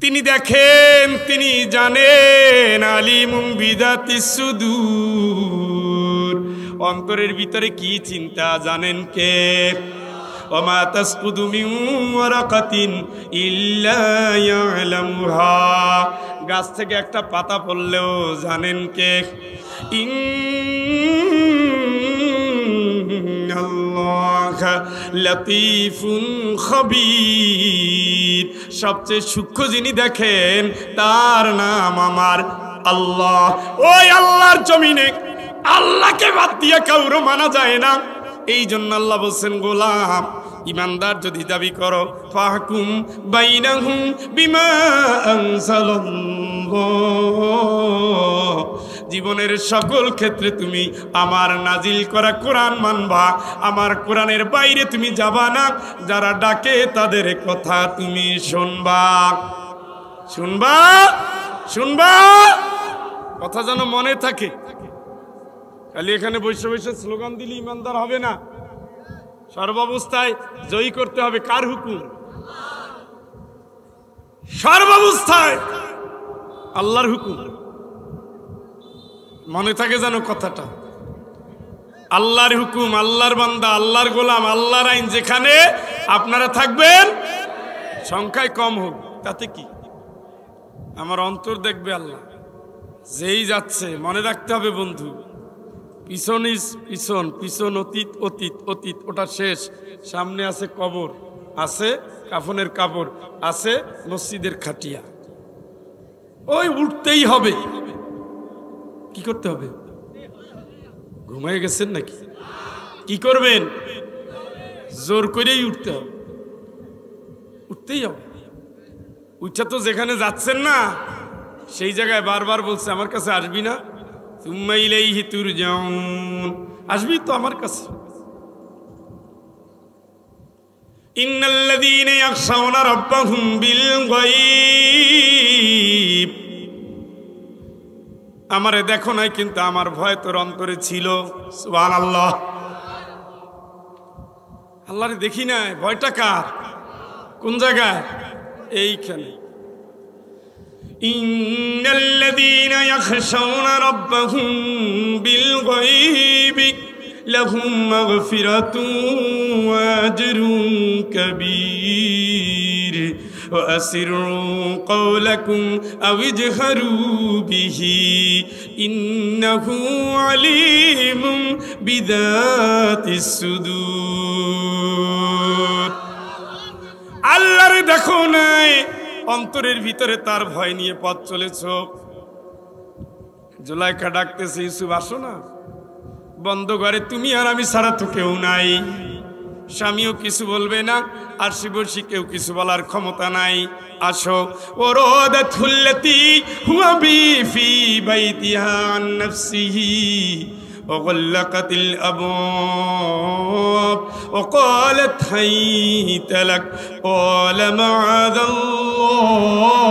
তিনি দেখেন, তিনি জানেন, আলিমুম বিদাতিস সুদূর, অন্তরের ভিতরে কি চিন্তা জানেন কে? ওমা তাসকুদু মিন ওয়ারাকাতিন ইল্লা ইয়ালামুহা, গাছ থেকে একটা পাতা পড়লেও জানেন কে? ইন্নাল্লাহা লাতীফুন খাবীর, সবচেয়ে সূক্ষ্ম যিনি দেখেন তার নাম আমার আল্লাহ। ওই আল্লাহর জমিনে আল্লাহকে বাদ দিয়ে কাউরে মানা যায় না। এই জন্য আল্লাহ বলছেন, গোলাম ইমানদার যদি দাবি করো, ফাহকুম বাইনাহুম বিমা আনজালাল্লাহ, জীবনের সকল ক্ষেত্রে তুমি আমার নাজিল করা কোরআন মানবা, আমার কোরআনের বাইরে তুমি যাবা না। যারা ডাকে তাদের কথা তুমি শুনবা, শুনবা, শুনবা। কথা যেন মনে থাকে। খালি এখানে বসে বসে স্লোগান দিলে ইমানদার হবে না, সর্বাবস্থায় জয়ী করতে হবে কার হুকুম? সর্বাবস্থায় আল্লাহর হুকুম। মনে থাকে যেন কথাটা, আল্লাহর হুকুম, আল্লাহর বান্দা, আল্লাহর গোলাম, আল্লাহর আইন যেখানে আপনারা থাকবেন, সংখ্যায় কম হোক তাতে কি, আমার অন্তর দেখবে আল্লাহ। যেই যাচ্ছে মনে রাখতে হবে বন্ধু, পিছন ইজ পিছন, পিছন অতীত, অতীত অতীত, ওটা শেষ। সামনে আছে কবর, আছে কাফনের কাপড়, আছে মসজিদের খাটিয়া। ওই উঠতেই হবে। কি করতে হবে? ঘুমায় গেছেন নাকি? কি করবেন? জোর করেই উঠতে হবে, উঠতেই হবে। উঠা তো যেখানে যাচ্ছেন না সেই জায়গায় বারবার বলছে আমার কাছে আসবি না, সুম্মা ইলাইহি তুরজাউন, আসবি তো আমার কাছে। ইন্নাল্লাযীনা ইয়াখশাউনা রাব্বাহুম বিল গায়ব, আমারে দেখো নাই কিন্তু আমার ভয় তোর অন্তরে ছিল। সুবহানাল্লাহ। আল্লাহরে দেখি নাই, ভয়টা কার? কোন জায়গায়? এইখানে। ইন্নাল্লাযীনা ইয়াখশাউনা রাব্বাহুম বিল গায়বি লাহুম মাগফিরাতুন ওয়া আজরুন কাবীর ওয়া আসিরু কওলাকুম আও ইজহারু বিহি ইন্নাহু আলীমুম বিযাতিস সুদূর। আল্লাহরে দেখো নাই, অন্তরের ভিতরে তার ভয় নিয়ে পথ চলেছ। জুলাইখা ডাকতেছে, ইউসুফ আসো না, বন্ধ ঘরে তুমি আর আমি ছাড়া তো কেউ নাই। স্বামীও কিছু বলবে না, আর শিবর্ষি কেউ কিছু বলার ক্ষমতা নাই। আসো। ওরাদাতুল্লাতী হুয়া বি ফি বাইতিহা আন নাফসিহি وغلقت الأبواب وقالت هيت لك قال معاذ الله।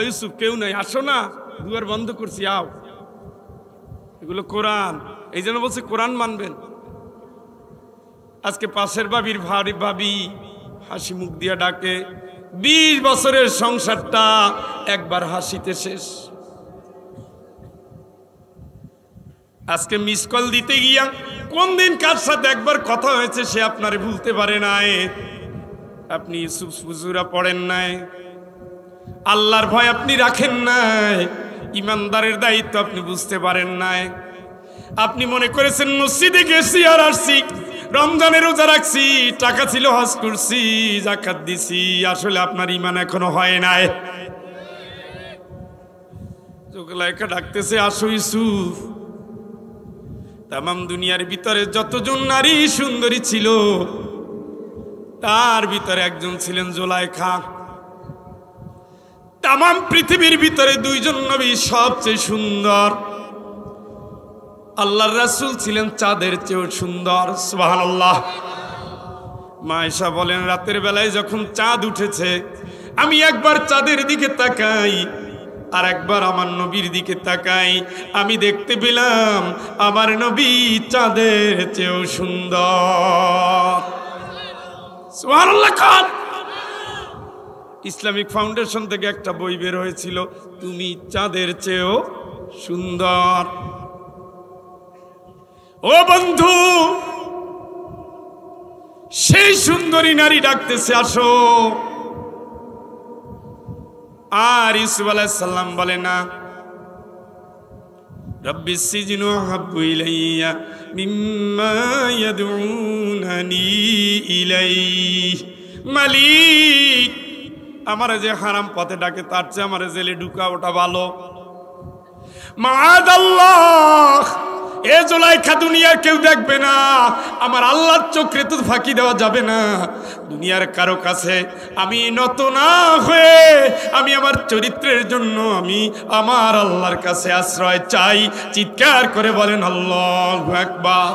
ইউসুফ কেউ নাই, আসো না, দুয়ার বন্ধ করছি, আও। এগুলো কোরআন, এই জন্য বলছে কোরআন মানবেন। আজকে পাশের বাবির ভাবি হাসি মুখ দিয়া ডাকে, 20 বছরের সংসারটা একবার হাসিতে শেষ। আজকে মিস কল দিতে গিয়া কোন দিন কার সাথে একবার কথা হয়েছে সে আপনারে ভুলতে পারে নাই। আপনি ইউসুফ সুজুরা পড়েন নাই, আল্লাহর ভয় আপনি রাখেন নাই, ইমানদারের দায়িত্ব আপনি বুঝতে পারেন নাই। আপনি মনে করেছেন মসজিদে গেছি আর আসছি, রমজানের রোজা রাখছি, টাকা ছিল হজ করছি, যাকাত দিছি। আসলে আপনার ইমান এখনো হয় নাই। জুলাইখা ডাকতেছে, আসো ইউসুফ। তামাম দুনিয়ার ভিতরে যতজন নারী সুন্দরী ছিল তার ভিতরে একজন ছিলেন জুলাইখা। তামাম পৃথিবীর ভিতরে 2 জন নবী সবচেয়ে সুন্দর। আল্লাহর রাসূল ছিলেন চাঁদের চেয়েও সুন্দর। সুবহানাল্লাহ। মা আয়েশা বলেন, রাতের বেলায় যখন চাঁদ উঠেছে আমি একবার চাঁদের দিকে তাকাই আর একবার আমার নবীর দিকে তাকাই, আমি দেখতে পেলাম আমার নবী চাঁদের চেয়েও সুন্দর। সুবহানাল্লাহ। ইসলামিক ফাউন্ডেশন থেকে একটা বই বের হয়েছিল, তুমি চাঁদের চেয়েও সুন্দর। ও বন্ধু, সেই সুন্দরী নারী ডাকতেছে, আসো। আর ইউসুফ আলাইহিস সালাম বলে না, রব্বিস সিজনু হাব্বু ইলাইয়া মিম্মা ইয়াদউনানি ইলাইহি। মালিক, আমারে যে হারাম পথে ডাকে তার চেয়ে আমারে জেলে ঢুকা ওটা ভালো। মাআদাল্লাহ, এ জুলাইখা দুনিয়ার কেউ দেখবে না, আমার আল্লাহর চোখে তো ফাঁকি দেওয়া যাবে না। দুনিয়ার কারো কাছে আমি নত না হয়ে আমি আমার চরিত্রের জন্য আমি আমার আল্লাহর কাছে আশ্রয় চাই। চিৎকার করে বলেন আল্লাহু আকবার।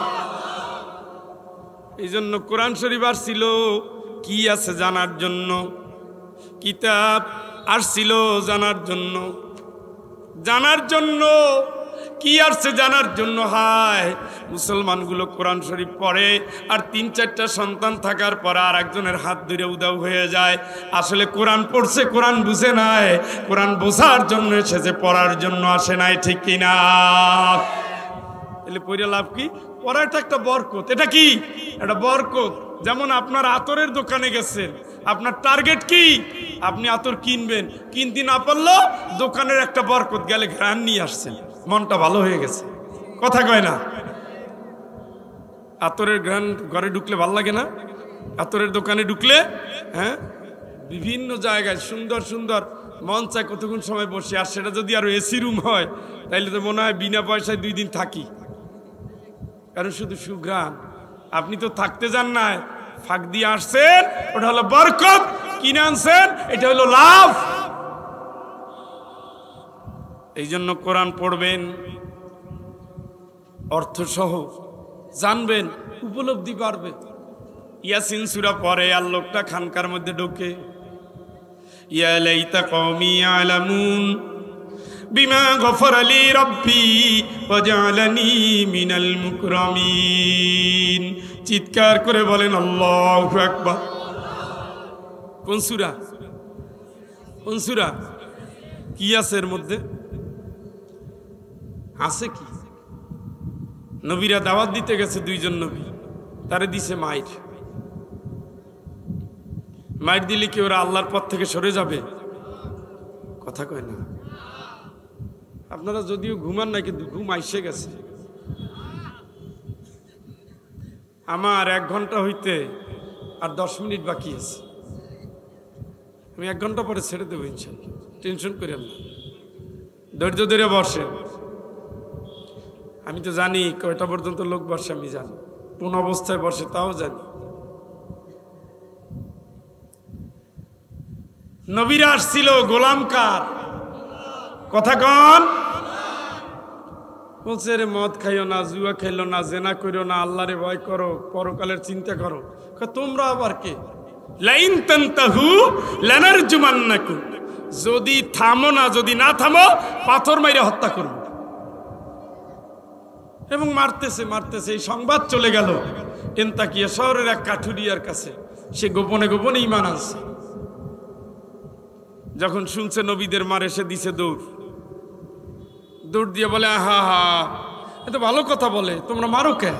এই জন্য কোরআন শরীফ আসছিল কি আছে জানার জন্য, কিতাব আসছিল জানার জন্য। জানার জন্য। কি আসছে জানার জন্য? হায়, মুসলমানগুলো কোরআন শরীফ পড়ে আর 3-4টা সন্তান থাকার পর আর একজনের হাত ধরে উদাও হয়ে যায়। আসলে কোরআন পড়ছে, কোরআন বুঝে নাই, কোরআন বোঝার জন্য এসেছে, পড়ার জন্য আসে নাই। ঠিক কিনা? তাহলে পড়ে লাভ কি? পড়াটা একটা বরকত। এটা কি? একটা বরকত। যেমন আপনার আতরের দোকানে গেছেন, আপনার টার্গেট কি? আপনি আতর কিনবেন, কিনতে না পারলেও দোকানের একটা বরকত, গেলে ঘ্রাণ নিয়ে আসছেন, মনটা ভালো হয়ে গেছে। কথা কয় না? আতরের ঘ্রাণ ঘরে ঢুকলে ভালো লাগে না? আতরের দোকানে ঢুকলে, হ্যাঁ, বিভিন্ন জায়গায় সুন্দর সুন্দর মন চায় কতক্ষণ সময় বসে। আর সেটা যদি আরো এসি রুম হয় তাইলে তো মনে হয় বিনা পয়সায় 2 দিন থাকি, কারণ শুধু সুঘ্রাণ। আপনি তো থাকতে যান না, ফাঁক দিয়ে আসছেন, ওটা হলো বরকত। কিনে আনছেন, এটা হলো লাভ। এই জন্য কোরআন পড়বেন, অর্থ সহ জানবেন, উপলব্ধি পারবে। ইয়াসিন সূরা পড়ে আর লোকটা খানকার মধ্যে ঢোকে, ইয়া লাইতা কওমি ইয়ালামুন বিমা গফারা লি রাব্বি ওয়া জাআলানি মিনাল মুকরামিন। চিৎকার করে বলেন আল্লাহু আকবার। কোন সূরা? কোন সূরা? কি আছে এর মধ্যে? আছে কি? নবীরা দাওয়াত দিতে গেছে, 2 জন নবী, তারে দিছে মাইর। মাইর দিলে কি ওরা আল্লাহর পথ থেকে সরে যাবে? কথা কয় না। আপনারা যদিও ঘুমান না, কিন্তু ঘুম আইসে গেছে। আমার 1 ঘন্টা হইতে আর 10 মিনিট বাকি আছে। আমি 1 ঘন্টা পরে ছেড়ে দেবো ইনশাল্লাহ, টেনশন করেন না, ধৈর্য ধরে বসেন। আমি তো জানি কয়টা পর্যন্ত লোক বসে, আমি জানি কোন অবস্থায় বসে তাও জানি। নবীরা আসছিল, গোলাম কার? কথা কন। বলছে রে মদ খাইও না, জুয়া খাইলো না, জেনা করিও না, আল্লাহরে ভয় করো, পরকালের চিন্তা করো। তোমরা আবার কে? লাইন তানতাহু লানারজুমান্নাকুম, যদি থামো না, যদি না থামো পাথর মাইরে হত্যা করব। এবং মারতেছে মারতেছে। এই সংবাদ চলে গেল এন্তাকিয়া শহরের এক কাঠুরিয়ার কাছে। সে গোপনে গোপনে ঈমান আনছে। যখন শুনছে নবীদের মারে, সে দিছে দৌড়। দৌড় দিয়ে বলে, আহা হা, এত ভালো কথা বলে, তোমরা মারো কে?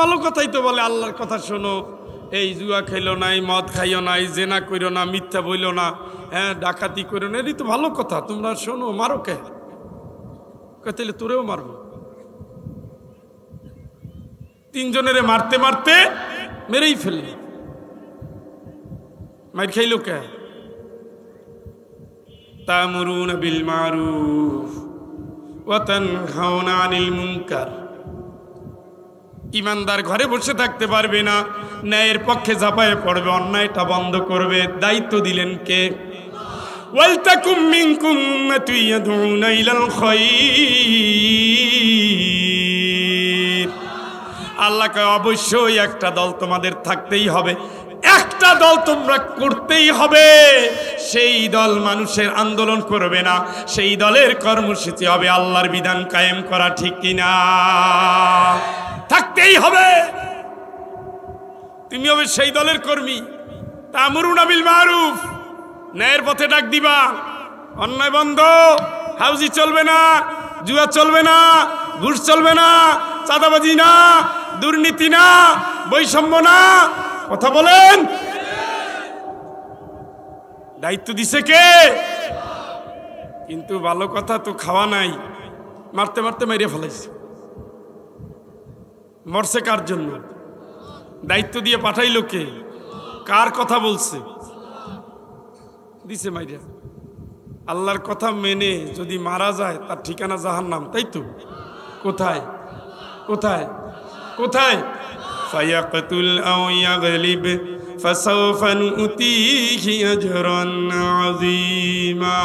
ভালো কথাই তো বলে, আল্লাহর কথা শোনো, এই জুয়া খাইলো নাই, মদ খাইও নাই, জেনা কইরো না, মিথ্যা বইলো না, হ্যাঁ, ডাকাতি কইরো না, এটাই তো ভালো কথা, তোমরা শোনো, মারো কে? তাহলে তোরেও মারবো। 3 জনের মারতে মারতে মেরেই ফেলে। মার খাইলো কে? তা'মুরুনা বিল মারুফ ওয়া তানহাউনা আনিল মুনকার। ইমানদার ঘরে বসে থাকতে পারবে না, ন্যায়ের পক্ষে ঝাঁপায়ে পড়বে, অন্যায়টা বন্ধ করবে। দায়িত্ব দিলেন কে? ওয়ালতাকুম মিনকুম উম্মাতুন ইয়াদউনা ইলাল খায়র। আল্লাহকে অবশ্যই একটা দল তোমাদের থাকতেই হবে, একটা দল তোমরা করতেই হবে। সেই দল মানুষের আন্দোলন করবে না, সেই দলের কর্মসূচি হবে আল্লাহর বিধান কায়েম করা। ঠিক কিনা? থাকতেই হবে। তুমি হবে সেই দলের কর্মী। তা'মুরুনা বিল মারুফ, ন্যায়ের পথে ডাক দিবা, অন্যায় বন্ধ, হাউজি চলবে না, জুয়া চলবে না, ঘুষ চলবে না, চাঁদাবাজি না, দুর্নীতি না, বৈষম্য না। কথা বলেন। দায়িত্ব দিছে কে? কিন্তু ভালো কথা তো খাওয়া নাই, মারতে মারতে মেরে ফেলাইছে। মরছে কার জন্য? দায়িত্ব দিয়ে পাঠাইলো কে? কার কথা বলছে? দিছে মাইরা। আল্লাহর কথা মেনে যদি মারা যায়, তার ঠিকানা জাহান্নাম। তাই তো? কোথায় কোথায় কোথায়? ফায়াকতুল আও ইয়াগলিব ফাসাউফা নুতিহি আজরান আযীমা।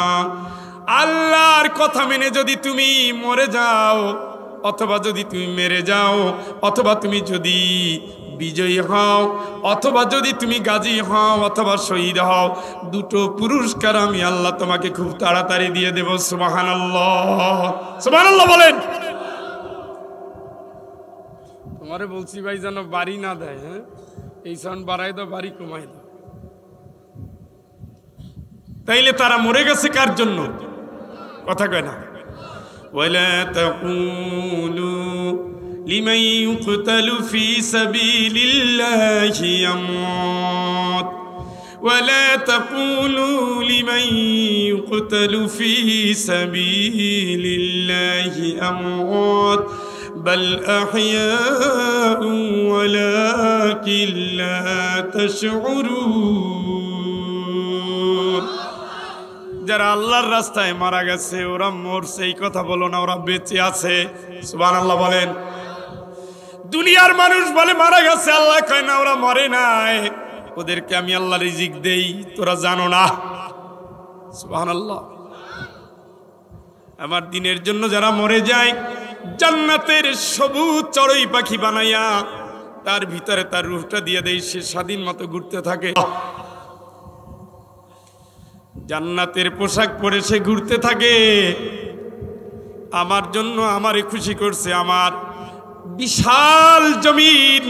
আল্লাহর কথা মেনে যদি তুমি মরে যাও, অথবা যদি তুমি মেরে যাও, অথবা তুমি যদি বিজয়ী হও, অথবা যদি তুমি গাজী হও, অথবা শহীদ হও, দুটো পুরস্কার আমি আল্লাহ তোমাকে খুব তাড়াতাড়ি দিয়ে দেব। সুবহানাল্লাহ, সুবহানাল্লাহ বলেন। তোমারে বলছি ভাই যেন বাড়ি না দেয়, হ্যাঁ, এই সাউন্ড বাড়াই দাও, বাড়ি কমাই দাও। তাইলে তারা মরে গেছে কার জন্য? কথা কয় না। ওয়ালা তাকুলু লিমান ইউকতালু ফি সাবিলিল্লাহি আমওয়াত ওয়ালা তাকুলু লিমান ইউকতালু ফি সাবিলিল্লাহি আমওয়াত বাল আহইয়াউ ওয়ালাকিন লা তাশউরুন। যারা আল্লাহর রাস্তায় মারা গেছে ওরা মরছে এই কথা বলো না, ওরা বেঁচে আছে। সুবহানাল্লাহ বলেন। দুনিয়ার মানুষ বলে মারা গেছে, আল্লাহ কয় না ওরা মরে নাই, ওদেরকে আমি আল্লাহ রিজিক দেই, তোরা জানো না। সুবহানাল্লাহ। আমার দিনের জন্য যারা মরে যায় জান্নাতের সবুজ চড়ুই পাখি বানাইয়া তার ভিতরে তার রূহটা দিয়ে দেয়, সে স্বাধীন মতো ঘুরতে থাকে। জান্নাতের পোশাক পরে সে ঘুরতে থাকে। আমার জন্য আমারে খুশি করছে, আমার বিশাল জমিন,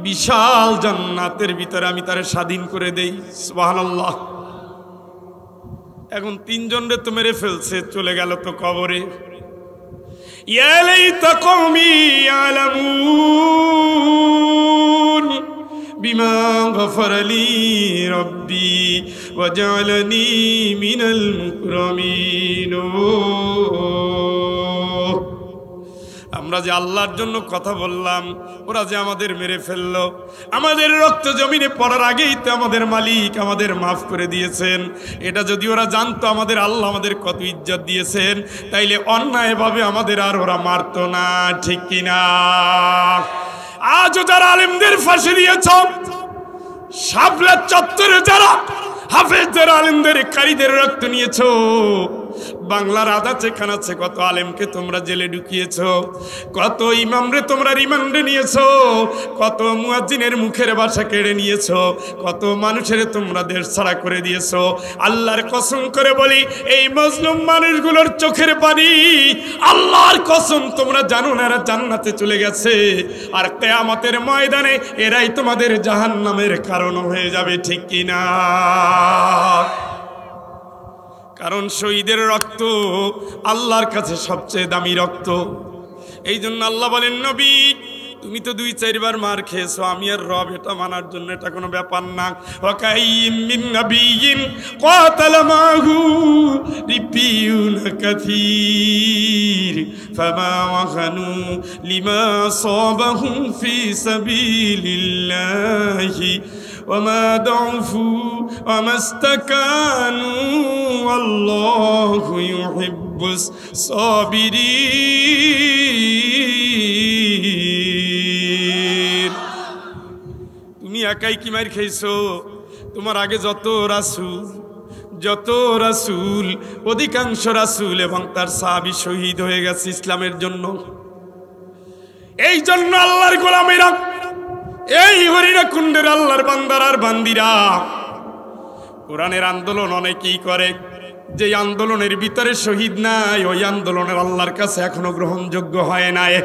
বিশাল জান্নাতের ভিতরে আমি তারে স্বাধীন করে দেই। সুবহানাল্লাহ। এখন তিনজনরে তো মেরে ফেলছে, চলে গেল তো কবরে। ইয়া লাইতা কওমি ইয়ালামুন বিমা গফারা লি রব্বি ওয়া জাআলানি মিনাল মুকরামিন। আমরা যে আল্লাহর জন্য কথা বললাম, ওরা যে আমাদের মেরে ফেললো, আমাদের রক্ত জমিনে পড়ার আগেই তো আমাদের মালিক আমাদের মাফ করে দিয়েছেন। এটা যদি ওরা জানতো আমাদের আল্লাহ আমাদের কত ইজ্জত দিয়েছেন, তাইলে অন্যায়ভাবে আমাদের আর ওরা মারতো না, ঠিক কিনা? আজও যারা আলেমদের ফাঁসি দিয়েছ, শাপলা চত্বরে যারা হাফেজদের আলেমদের কারীদের রক্ত নিয়েছো, বাংলার আদাচে খানাচ্ছে কত আলেমকে তোমরা জেলে ঢুকিয়েছো, কত ইমামরে তোমরা রিমান্ডে নিয়েছো, কত মুয়াজ্জিনের মুখের ভাষা কেড়ে নিয়েছো, কত মানুষের তোমরা দেশ ছাড়া করে দিয়েছো। আল্লাহর কসম করে বলি, এই মজলুম মানুষগুলোর চোখের পানি, আল্লাহর কসম তোমরা জানো না এরা জান্নাতে চলে গেছে, আর কিয়ামতের ময়দানে এরাই তোমাদের জাহান্নামের কারণ হয়ে যাবে, ঠিক কিনা? কারণ শহীদের রক্ত আল্লাহর কাছে সবচেয়ে দামি রক্ত। এই জন্য আল্লাহ বলেন, নবী তুমি তো 2-4 বার মার খেয়েছো, আমি আর রব এটা মানার জন্য এটা কোনো ব্যাপার না। ওয়াকাইয়িম মিন নাবিয়্যিন ক্বাতালা মাহু রিব্বিয়ুন কাসীর ফামা ওয়াহানু লিমা আসাবাহুম ফি সাবিলিল্লাহি وما ضعفوا وما استكانوا والله يحب الصابرين। তুমি একাই কি মার খাইছো? তোমার আগে যত রাসূল অধিকাংশ রাসূল এবং তার সাহাবী শহীদ হয়ে গেছে ইসলামের জন্য। এই জন্য আল্লাহর গোলামেরা, এই হরিণাকুণ্ডের আল্লাহর বান্দার আর বান্দিরা কোরআনের আন্দোলন অনেকেই করে, যে আন্দোলনের ভিতরে শহীদ নাই ওই আন্দোলনের আল্লাহর কাছে এখনো গ্রহণযোগ্য হয় নাই।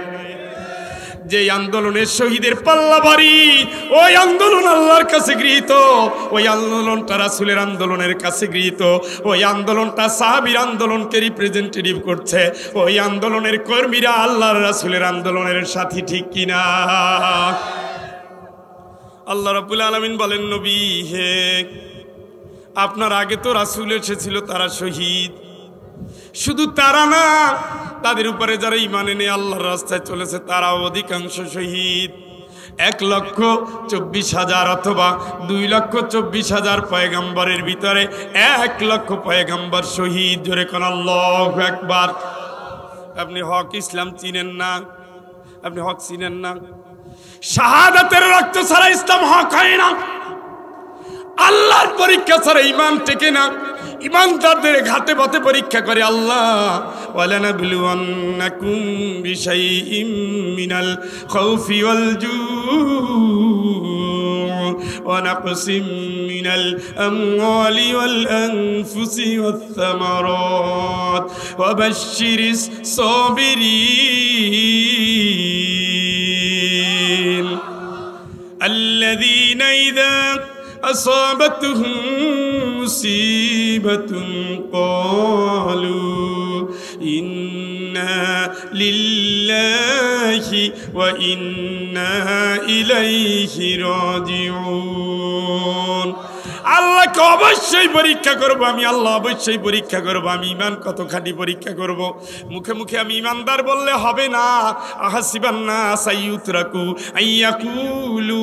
যে আন্দোলনের শহীদের পাল্লা ভারী ওই আন্দোলন আল্লাহর কাছে গৃহীত, ওই আন্দোলনটা রাসূলের আন্দোলনের কাছে গৃহীত, ওই আন্দোলনটা সাহাবীর আন্দোলনকে রিপ্রেজেন্টেটিভ করছে, ওই আন্দোলনের কর্মীরা আল্লাহর রাসূলের আন্দোলনের সাথী, ঠিক কিনা? আল্লাহ রাব্বুল আলামিন বলেন, নবী হে, আপনার আগে তো রাসূল এসেছিল, তারা শহীদ। শুধু তারা না, তাদের উপরে যারা ঈমান এনে আল্লাহর রাস্তায় চলেছে তারাও অধিকাংশ শহীদ। 1,24,000 অথবা 2,24,000 পয়গম্বরের ভিতরে 1 লক্ষ পয়গম্বর শহীদ। জোরে কোন আল্লাহু আকবার। আপনি হক ইসলাম চিনেন না, আপনি হক চিনেন না। শাহাদাতের রক্ত ছাড়া ইসলাম হক হয় না। আল্লাহর পরীক্ষা ছাড়া ঈমান টেকে না। ঈমানদারদের ঘাটে পথে পরীক্ষা করে আল্লাহ, ওয়ালানাবলুওয়ান্নাকুম বিশাইইম মিনাল খাউফি ওয়াল জূ ওয়া নাকসিম মিনাল আমওয়ালি ওয়াল আনফুসি ওয়াথ থামারাত ওয়া বাশশিরিস সাবিরিন الذين إذا أصابتهم مصيبة قالوا إنا لله وإنا إليه راجعون আল্লাহকে অবশ্যই পরীক্ষা করব আমি, আল্লাহ অবশ্যই পরীক্ষা করব আমি। ঈমান কতখানি পরীক্ষা করব। মুখে মুখে আমি ঈমানদার বললে হবে না। আহাসিবান্না সাইয়ুতরাকু আইয়াকুলু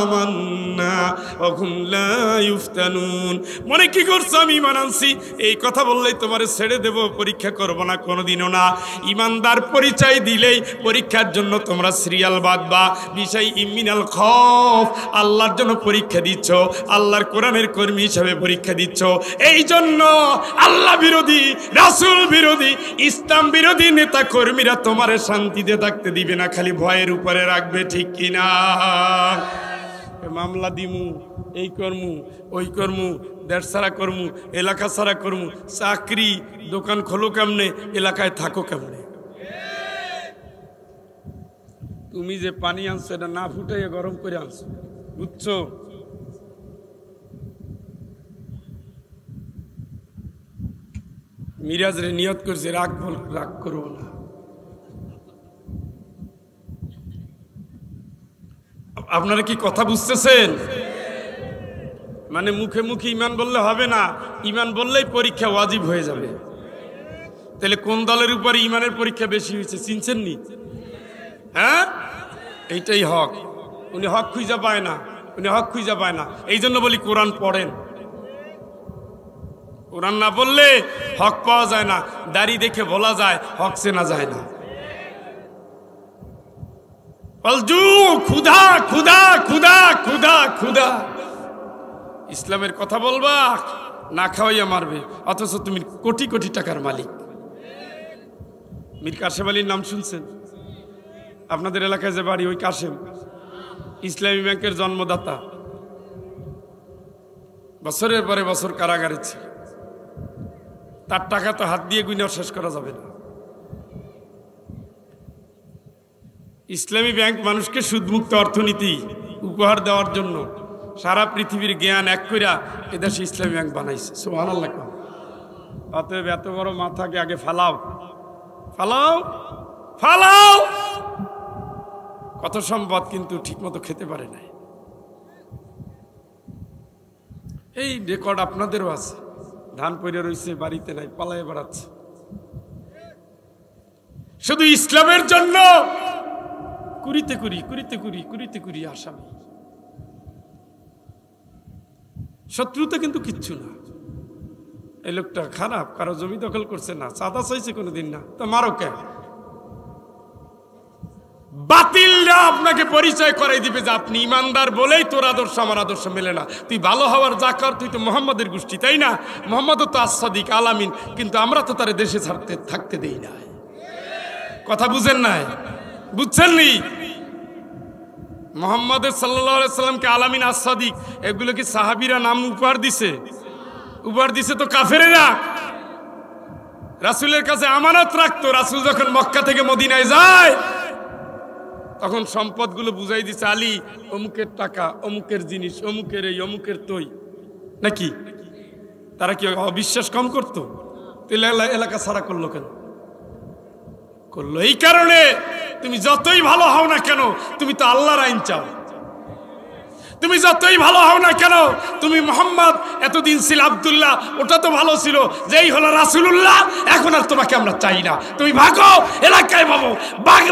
আমান্না ওয়া হুম লা ইফতানুন। মনে কি করছো আমি ঈমান আনছি, এই কথা বললেই তোমারে ছেড়ে দেব, পরীক্ষা করব না কোনোদিনও না। ঈমানদার পরিচয় দিলেই পরীক্ষার জন্য তোমরা সিরিয়াল বাঁধবা। বিষয় ইমিনাল খৌফ, আল্লাহর জন্য পরীক্ষা দিচ্ছ, আল্লাহর কোরআনের কর্মী হিসাবে পরীক্ষা দিচ্ছ। এই জন্য আল্লাহ বিরোধী, রাসূল বিরোধী, ইসলাম বিরোধী নেতা কর্মীরা তোমারে শান্তিতে থাকতে দিবে না, খালি ভয়ের উপরে রাখবে। ঠিক কিনা? মামলা দিমু, এই কর্মু, ওই কর্মু, দেশ ছাড়া কর্মু, এলাকা ছাড়া কর্মু, চাকরি দোকান খোলো কেমনে, এলাকায় থাকো কেমনে। তুমি যে পানি আনছো এটা না ফুটাইয়া গরম করে আনছো, বুঝছো? মিরাজরে নিয়ত করছে রাগ করবো না। আপনারা কি কথা বুঝতেছেন? মানে মুখে মুখে ঈমান বললে হবে না, ঈমান বললেই পরীক্ষা ওয়াজিব হয়ে যাবে। তাহলে কোন দলের উপরে ঈমানের পরীক্ষা বেশি হয়েছে চিনছেন নি? হ্যাঁ, এইটাই হক। উনি হক খুঁজে পায় না, উনি হক খুঁজে পায় না। এই জন্য বলি কোরআন পড়েন। কোরআন না বললে হক পাওয়া যায় না। দাড়ি দেখে বলা যায়, হক চেনা যায় না। ক্ষুধা ক্ষুধা ক্ষুধা ক্ষুধা ক্ষুধা। ইসলামের কথা বলবা, না খাওয়াইয়া মারবে, অথচ তুমি কোটি কোটি টাকার মালিক। মীর কাসেম আলীর নাম শুনছেন? আপনাদের এলাকায় যে বাড়ি, ওই কাসেম ইসলামী ব্যাংকের জন্মদাতা, বছরের পরে বছর কারাগারে ছিল। তার টাকা তো হাত দিয়ে গুণে শেষ করা যাবে না। ইসলামী ব্যাংক মানুষকে সুদমুক্ত অর্থনীতি উপহার দেওয়ার জন্য সারা পৃথিবীর জ্ঞান এক কইরা এদেশে ইসলামী ব্যাংক বানাইছে। সুবহানাল্লাহ। অতএব এত বড় মাথাকে আগে ফালাও, ফালাও, ফালাও। কত সম্পদ কিন্তু ঠিক মতো খেতে পারে নাই। এই রেকর্ড আপনাদেরও আছে। ধান পড়ে রয়েছে, বাড়িতে নাই, পালায় বেড়াচ্ছে। শুধু ইসলামের জন্য কুড়িতে কুড়ি কুড়িতে কুড়ি কুড়িতে কুড়ি আসামি। শত্রুতা কিন্তু কিচ্ছু না। এই লোকটা খারাপ, কারো জমি দখল করছে না, চাঁদা চাইছে কোনোদিন না, তো মারো কেন? বাতিলরা আপনাকে পরিচয় করাই দিবে যে আপনি ইমানদার বলেই তোর আদর্শ আমার আদর্শ মেলে না। তুই ভালো হওয়ার যা কর, তুই তো মোহাম্মদের গোষ্ঠী, তাই না? মোহাম্মদও তো আস-সাদিক আলামিন, কিন্তু আমরা তো তার দেশে থাকতে দেই না। কথা বুঝেন নাই? বুঝছেন নি? মোহাম্মদ সাল্লাল্লাহু আলাইহি সাল্লামকে আলামিন, আস-সাদিক, এগুলো কি সাহাবীরা নাম উপহার দিছে? উপহার দিছে তো কাফেরেরা। রাসূলের কাছে আমানত রাখতো। রাসূল যখন মক্কা থেকে মদিনায় যায়, তখন সম্পদগুলো বুঝাই দিছে, আলী অমুকের টাকা, অমুকের জিনিস, অমুকের এই, অমুকের তৈ, নাকি? তারা কি অবিশ্বাস কম করতো? এলাকা ছাড়া করলো কেন? করলো এই কারণে, তুমি যতই ভালো হও না কেন, তুমি তো আল্লাহর আইন চাও। তুমি যতই ভালো হও না কেন, তুমি মোহাম্মদ, এতদিন ছিল আব্দুল্লাহ, ওটা তো ভালো ছিল, যেই হলো রাসূলুল্লাহ, এখন আর তোমাকে আমরা চাই না। তুমি ভাগো, এলাকায় ভাবো,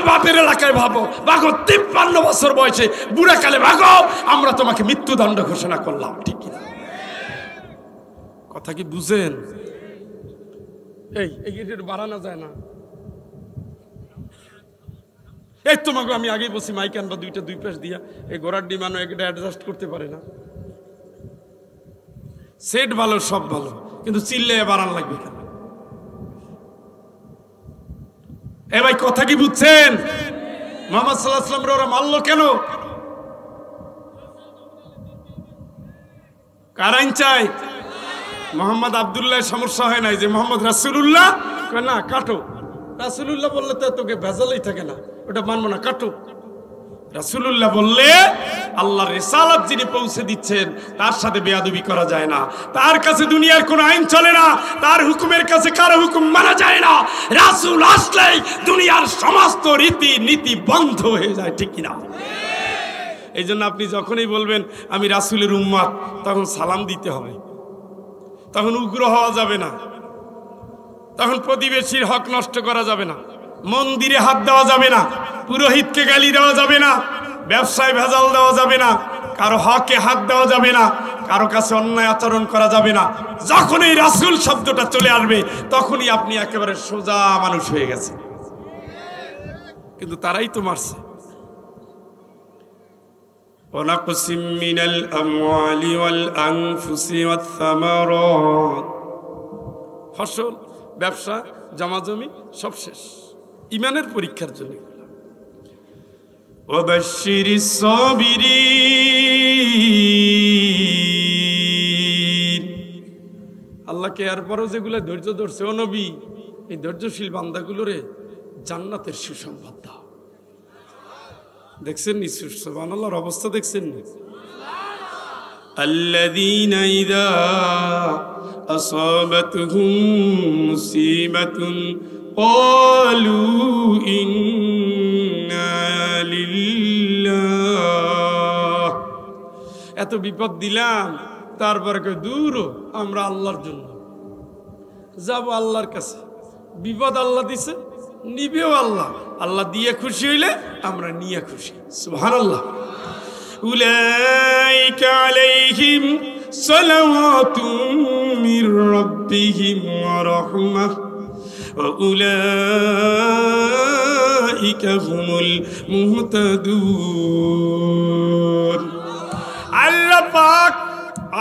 বাপের এলাকায় ভাবো, ভাগো, 53 বছর বয়সে বুড়াকালে ভাগো, আমরা তোমাকে মৃত্যুদণ্ড ঘোষণা করলাম। ঠিক কিনা? কথা কি বুঝেন? এই বাড়ানো যায় না। এই তোমাকে আমি আগেই বলছি, মাইক আনবা দুই পাশ দিয়া, এই ঘোড়ার ডিমানো একটা অ্যাডজাস্ট করতে পারে না। সেট ভালো, সব ভালো, কিন্তু চিল্লে বাড়ান লাগবে কেন? এ ভাই কথা কি বুঝছেন? মুহাম্মদ সাল্লাল্লাহু আলাইহি ওয়াসাল্লাম ওরা মারলো কেন? কার আইন চাই? মোহাম্মদ আব্দুল্লাহ সমস্যা হয় নাই যে মোহাম্মদ রাসূলুল্লাহ না কাটো, রাসূলুল্লাহ বললে তো তোকে ভেজালই থাকে না, ওটা মানবো না, কাটো। রাসূলুল্লাহ বললে আল্লাহর রিসালাত যিনি পৌঁছে দিচ্ছেন তার সাথে বেয়াদবি করা যায় না, তার কাছে দুনিয়ার কোনো আইন চলে না, তার হুকুমের কাছে কারো হুকুম মানা যায় না। রাসূল আসলেই দুনিয়ার সমস্ত রীতি নীতি বন্ধ হয়ে যায়, ঠিক কিনা? এই জন্য আপনি যখনই বলবেন আমি রাসূলের উম্মত, তখন সালাম দিতে হবে, তখন উগ্র হওয়া যাবে না, তখন প্রতিবেশীর হক নষ্ট করা যাবে না, মন্দিরে হাত দেওয়া যাবে না, পুরোহিতকে গালি দেওয়া যাবে না, ব্যবসায় ভেজাল দেওয়া যাবে না, কারো হকে হাত দেওয়া যাবে না, কারো কাছে অন্যায় আচরণ করা যাবে না। যখনই রাসূল শব্দটা চলে আসবে তখনই আপনি একেবারে সোজা মানুষ হয়ে গেছে। কিন্তু তারাই তো মারছে। ওয়ানাকসিম মিনাল আমওয়ালি ওয়াল আনফুসি ওয়াত সামারাত, ফসল, ব্যবসা, জমাজমি সব শেষ, ইমানের পরীক্ষার জন্য। ওয়াবাশশিরিস সাবিরিন, আল্লাহকে এরপরও যেগুলো ধৈর্য ধরছে, ও নবী এই ধৈর্যশীল বান্দাগুলোরে জান্নাতের সুসংবাদ দাও। দেখছেন নি সুবহানাল্লাহর অবস্থা? দেখছেন নি? আল্লাযীনা ইযা আসাবাতহুম মুসিবাতুন ক্বালু ইন্না লিল্লাহ, এত বিপদ দিলাম তারপরে কই দূর আমরা আল্লাহর জন্য যাব, আল্লাহর কাছে। বিপদ আল্লাহ দিছে, নিবেও আল্লাহ, আল্লাহ দিয়ে খুশি হইলে আমরা নিয়ে খুশি। সুবহানাল্লাহ। উলাইকা আলাইহিম সালাওয়াতুম মির রাব্বিহিম ওয়া রাহমাহ ওয়া উলাইকা হুমুল মুহতাদুন। আল্লাহ পাক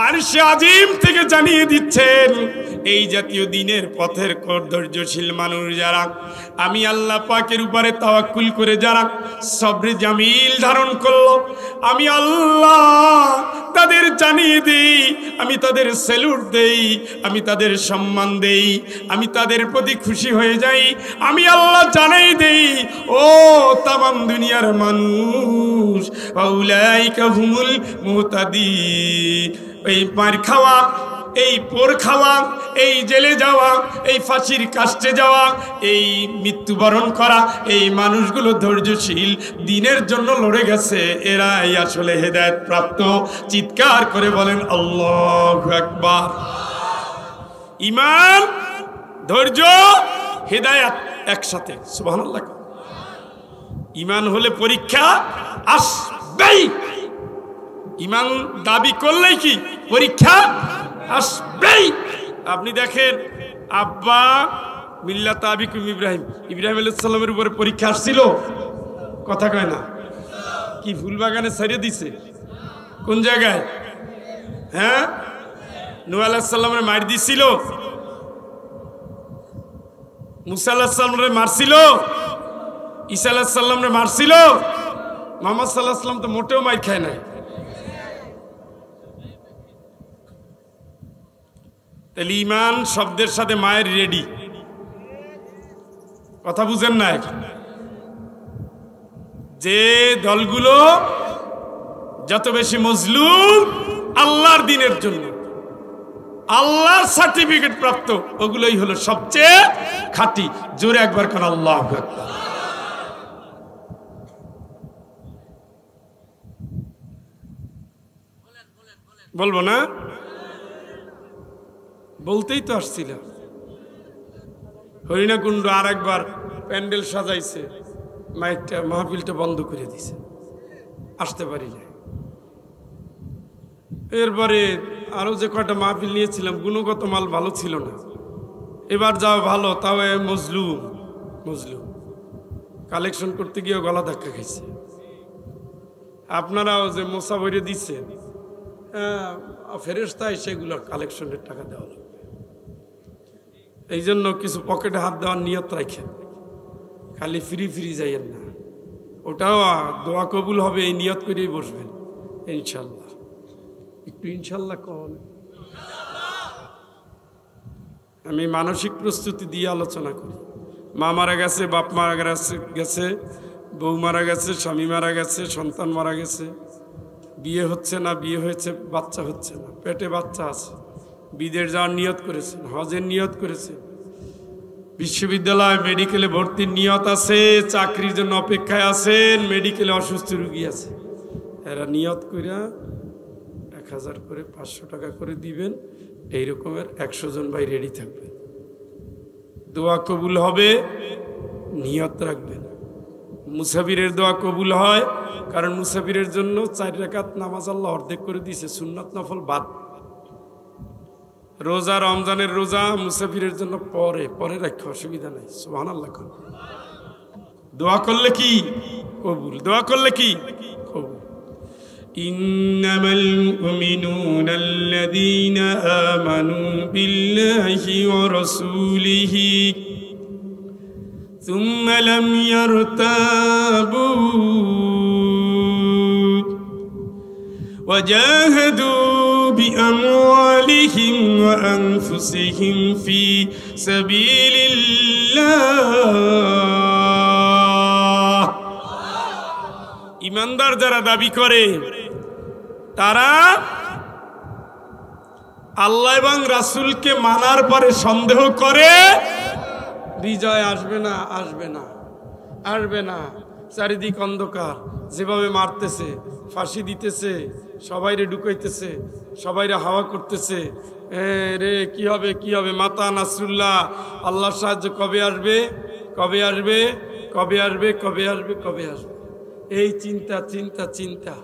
আরশে আজিম থেকে জানিয়ে দিচ্ছেন, এই জাতীয় দিনের পথের ধৈর্যশীল মানুষ যারা, আমি আল্লাহ পাকের উপরে তাওয়াক্কুল করে যারা সবরে জামিল ধারণ করলো, আমি আল্লাহ তাদের জানিয়ে দেই, আমি তাদের স্যালুট দেই, আমি তাদের সম্মান দেই, আমি তাদের প্রতি খুশি হয়ে যাই। আমি আল্লাহ জানাই দেই, ও তামাম দুনিয়ার মানুষ, উলাইকা হুমুল মুহতাদিন। এই মার খাওয়া, এই পোর খাওয়া, এই জেলে যাওয়া, এই ফাঁসির কাস্টে যাওয়া, এই মৃত্যুবরণ করা, এই মানুষগুলো ধৈর্যশীল দিনের জন্য লড়ে গেছে, এরাই আসলে হেদায়েত প্রাপ্ত। চিৎকার করে বলেন আল্লাহু আকবার। ঈমান, ধৈর্য, হেদায়েত একসাথে, সুবহানাল্লাহ। ঈমান হলে পরীক্ষা আসবেই, ঈমান দাবি করলেই কি পরীক্ষা আসবেই। আপনি দেখেন আব্বা মিল্লাত আবিকুম ইব্রাহিম, ইব্রাহিম আলাইহিস সালামের উপরে পরীক্ষা আসছিল, কথা কয় না? কি ফুলবাগানে ছাড়িয়ে দিছে? কোন জায়গায়? হ্যাঁ, নূহ আলাইহিস সালামের মার দিছিল, মুসা আলাইহিস সালামের মারছিল, ঈসা আলাইহিস সালামের মারছিল, মুহাম্মদ সাল্লাল্লাহু আলাইহি সাল্লাম তো মোটেও মার খায় নাই। তাহলে ঈমান শব্দের সাথে মায়ের রেডি, কথা বুঝেন না? যে দলগুলো যত বেশি মজলুম আল্লাহর দিনের জন্য, আল্লাহর সার্টিফিকেট প্রাপ্ত, ওগুলোই হলো সবচেয়ে খাঁটি। জোরে একবার কোন আল্লাহু আকবার। বলবো না? বলতেই তো আসছিলাম। হরিণাকুণ্ড আর একবার প্যান্ডেল সাজাইছে, মাইকটা মাহফিলটা বন্ধ করে দিছে, আসতে পারি না। এরপরে আরো যে কয়টা মাহফিল নিয়েছিলাম, গুণগত মাল ভালো ছিল না। এবার যাও ভালো, তাও মজলুম মজলুম কালেকশন করতে গিয়ে গলা ধাক্কা খাইছে। আপনারাও যে মোসা ভরে দিচ্ছেন, ফেরেশতায় সেগুলোর কালেকশনের টাকা দেওয়া লাগবে। এই জন্য কিছু পকেটে হাত দেওয়ার নিয়ত রাখেন, খালি ফ্রি ফ্রি যাইয়েন না, ওটাও দোয়া কবুল হবে এই নিয়ত করেই বসবেন ইনশাল্লাহ। একটু ইনশাল্লাহ কন। আমি মানসিক প্রস্তুতি দিয়ে আলোচনা করি। মা মারা গেছে, বাপ মারা গেছে, বউ মারা গেছে, স্বামী মারা গেছে, সন্তান মারা গেছে, বিয়ে হচ্ছে না, বিয়ে হয়েছে বাচ্চা হচ্ছে না, পেটে বাচ্চা আছে, বিদেশ যাওয়ার নিয়ত করেছেন, হজের নিয়ত করেছেন, বিশ্ববিদ্যালয় মেডিকেলে ভর্তির নিয়ত আছে, চাকরির জন্য অপেক্ষায় আছেন, মেডিকেলে অসুস্থ রুগী আছে, এরা নিয়ত কইরা 1000 করে 500 টাকা করে দিবেন। এই রকমের 100 জন ভাই রেডি থাকবে, দোয়া কবুল হবে, নিয়ত রাখবেন। মুসাফিরের দোয়া কবুল হয়, কারণ মুসাফিরের জন্য 4 রাকাত নামাজ আল্লাহ অর্ধেক করে দিয়েছে, সুন্নাত নফল বাদ। রোজা, রমজানের রোজা মুসাফিরের জন্য পরে রাখা অসুবিধা নাই, সুবহানাল্লাহ। দোয়া করলে কি কবুল, দোয়া করলে কি কবুল। ইন্নামাল মুমিনুনা আল্লাযীনা আমানু বিল্লাহি ওয়া রাসূলিহি সুম্মা লাম ইয়ারতাবু ওয়া জাহাদু বিআমওয়ালিহিম ওয়া আনফুসিহিম ফি সাবিলিল্লাহ। ইমানদার যারা দাবি করে তারা আল্লাহ এবং রাসূলকে মানার পরে সন্দেহ করে বিজয় আসবে না, আসবে না, আসবে না। চারিদিক অন্ধকার, যেভাবে মারতেছে, ফাঁসি দিতেছে, সবাইরে ঢুকাইতেছে, সবাইরে হাওয়া করতেছে, রে কি হবে কি হবে, মাতা নাসরুল্লাহ, আল্লাহর সাহায্য কবে আসবে, কবে আসবে, কবে আসবে, কবে আসবে, কবে আসবে, এই চিন্তা চিন্তা চিন্তা।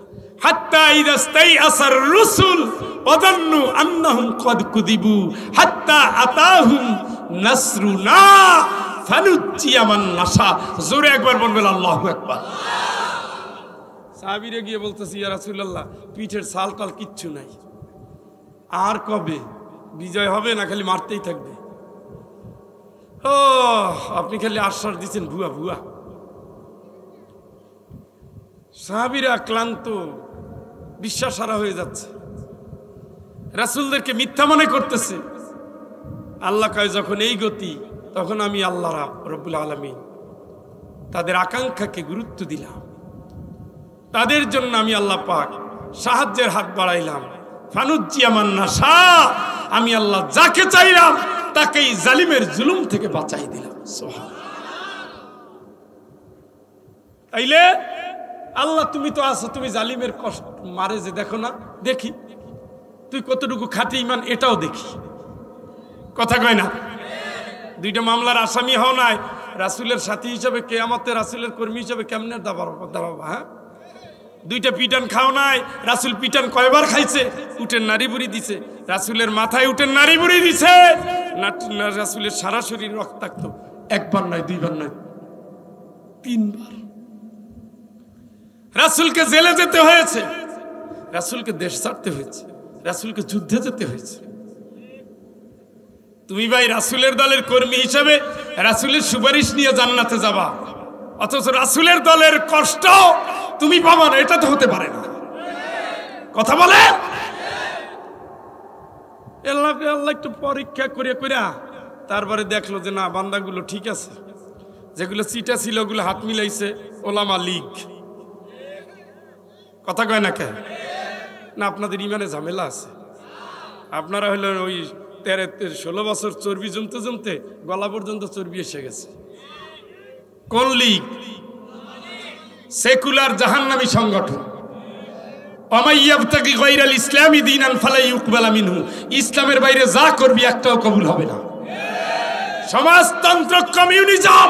হাত্তা ইযা ইসতাইআসার রুসুল ওয়াযান্নু আন্নাহুম ক্বাদ কুযিবু হাত্তা আতাহুম নাসরুনা ফানুজ্জিয়া মান নাশা। জোরে একবার বলবেন আল্লাহু আকবার। সাহাবীরা গিয়ে বলতেছে, ইয়া রাসূলুল্লাহ, পিঠের ছাল টাল কিচ্ছু নাই, আর কবে বিজয় হবে, না খালি মারতেই থাকবে? ও আপনি খালি আশ্বাস দিচ্ছেন ভুয়া ভুয়া। সাহাবীরা ক্লান্ত, বিশ্বাস হারা হয়ে যাচ্ছে, রাসূলদেরকে মিথ্যা মনে করতেছে। আল্লাহ কয়, যখন এই গতি, তখন আমি আল্লাহ রব্বুল আলামিন তাদের আকাঙ্ক্ষাকে গুরুত্ব দিলাম, তাদের জন্য আমি আল্লাহ পাক সাহায্যের হাত বাড়াইলাম। ফানুজ্জিয়া মান নাশা, আমি আল্লাহ যাকে চাইলাম তাকেই জালিমের জুলুম থেকে বাঁচাই দিলাম। তাইলে আল্লাহ তুমি তো আছো, তুমি জালিমের কষ্ট মারে যে দেখো না, দেখি তুই কতটুকু খাঁটি ইমান, এটাও দেখি। কথা কয় না? দুইটা মামলার আসামি হও নাই, রাসূলের সাথী হিসাবে, কিয়ামতে রাসূলের কর্মী হিসাবে কেমনে দাঁড়াবা? হ্যাঁ, দুইটা পিটান খাও নাই, রাসূল পিটান কয়বার খাইছে? উটের নাড়ি বুড়ি দিছে, রাসূলের মাথায় উটের নাড়ি বুড়ি দিছে, রাসূলের সারা শরীর রক্তাক্ত, একবার নয়, দুইবার নয়, 3 বার। রাসূলকে জেলে যেতে হয়েছে, রাসূলকে দেশ ছাড়তে হয়েছে, রাসূলকে যুদ্ধে যেতে হয়েছে। তুমি ভাই রাসূলের দলের কর্মী হিসাবে রাসূলের সুপারিশ নিয়ে জান্নাতে যাবা, অথচ রাসূলের দলের কষ্ট তুমি পাবা না, এটা তো হতে পারে না। কথা বলে আল্লাহ একটু পরীক্ষা করে তারপরে দেখলো যে না, বান্দাগুলো ঠিক আছে, যেগুলো চিটা ছিল ওগুলো হাত মিলাইছে ওলামা লীগ। কথা কয় না কেন? না আপনাদের ইমানে ঝামেলা আছে, আপনারা হলেন ওই 13-16 বছর চর্বি জমতে জমতে গলা পর্যন্ত চর্বি এসে গেছে। কোন লীগ? সেকুলার জাহান্নামী সংগঠন। ওয়ামাইয়াবতাগি গায়রাল ইসলামি দীনান ফালা ইউকবালা মিনহু, ইসলামের বাইরে যা করবি একটাও কবুল হবে না। সমাজতন্ত্র, কমিউনিজম,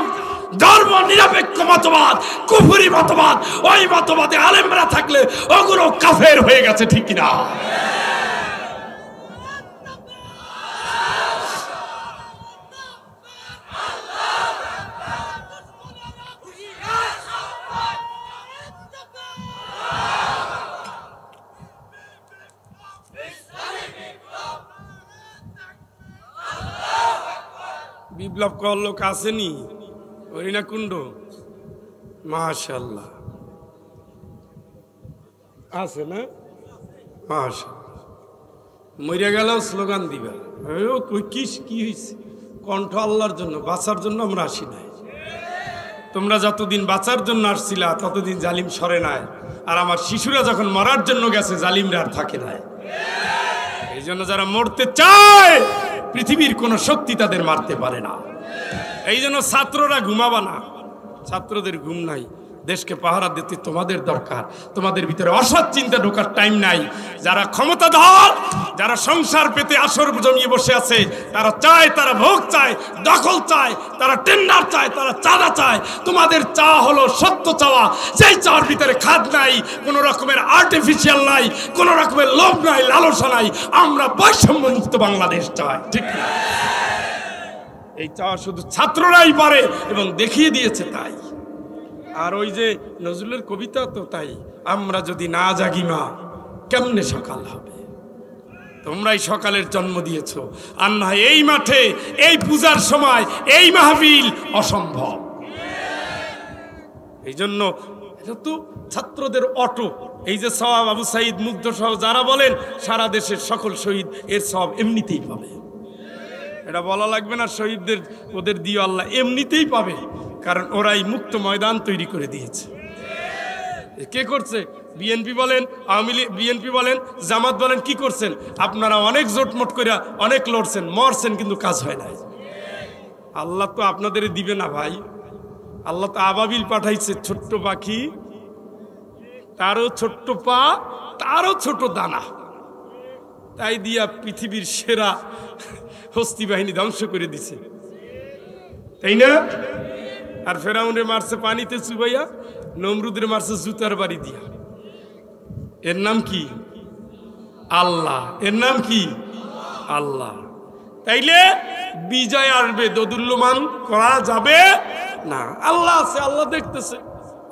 ধর্ম নিরপেক্ষ মতবাদ, কুফরি মতবাদ, ওই মতবাদে আলেমরা থাকলে ওগুলো কাফের হয়ে গেছে, ঠিক কিনা? বিপ্লব করার লোক আসেনি, হরিণাকুণ্ড, মাশাআল্লাহ আছে না? মাশাআল্লাহ। মরে গেল স্লোগান দিবা, কি হয়েছে? কণ্ঠ আল্লাহর জন্য, বাঁচার জন্য আমরা আসি নাই। তোমরা যতদিন বাঁচার জন্য আসছিলা ততদিন জালিম সরে নাই। আর আমার শিশুরা যখন মরার জন্য গেছে, জালিমরা আর থাকে নাই। এই জন্য যারা মরতে চায়, পৃথিবীর কোনো শক্তি তাদের মারতে পারে না। এই জন্য ছাত্ররা ঘুমাবা না, ছাত্রদের ঘুম নাই। দেশকে পাহারা দিতে তোমাদের দরকার। তোমাদের ভিতরে অসৎ চিন্তা ঢোকার টাইম নাই। যারা ক্ষমতাধর, যারা সংসার পেতে আসর জমিয়ে বসে আছে, তারা চায়, তারা ভোগ চায়, দখল চায়, তারা টেন্ডার চায়, তারা চাঁদা চায়। তোমাদের চা হলো সত্য চাওয়া, সেই চাওয়ার ভিতরে খাদ নাই, কোনো রকমের আর্টিফিশিয়াল নাই, কোনো রকমের লোভ নাই, লালসা নাই। আমরা বৈষম্য মুক্ত বাংলাদেশ চাই, ঠিক না? এই চাওয়া শুধু ছাত্ররাই পারে এবং দেখিয়ে দিয়েছে তাই। আর ওই যে নজরুলের কবিতা তো তাই, আমরা যদি না জাগি মা কেমনে সকাল হবে। তোমরাই সকালের জন্ম দিয়েছ, আর না এই মাঠে, এই পূজার সময়, এই মাহফিল অসম্ভব। এই জন্য এটা তো ছাত্রদের অটো। এই যে সওয়াব আবু সাইদ মুগ্ধ সহ যারা বলেন সারা দেশের সকল শহীদ এর সওয়াব এমনিতেই পাবে, এটা বলা লাগবে না। শহীদদের ওদের দিয়ে আল্লাহ এমনিতেই পাবে, কারণ ওরাই মুক্ত ময়দান তৈরি করে দিয়েছে। কে করছে? বিএনপি বলেন, আওয়ামী লীগ, বিএনপি বলেন, জামাত বলেন, কি করছেন আপনারা? অনেক জোটমোট করে অনেক লড়ছেন, মরছেন, কিন্তু কাজ হয় না। আল্লাহ তো আপনাদের দিবে না ভাই। আল্লাহ তো আবাবিল পাঠাইছে, ছোট্ট পাখি, তারও ছোট্ট পা, তারও ছোট দানা, তাই দিয়া পৃথিবীর সেরা হস্তি বাহিনী ধ্বংস করে দিছে, তাই না? আর ফেরাউনের মারছে পানিতে চুবাইয়া, নমরুদের মারছে জুতার বাড়ি দিয়া। এর নাম কি? আল্লাহ। এর নাম কি? আল্লাহ। তাইলে বিজয় আসবে, দোদুল্যমান করা যাবে না। আল্লাহ আছে, আল্লাহ দেখতেছে।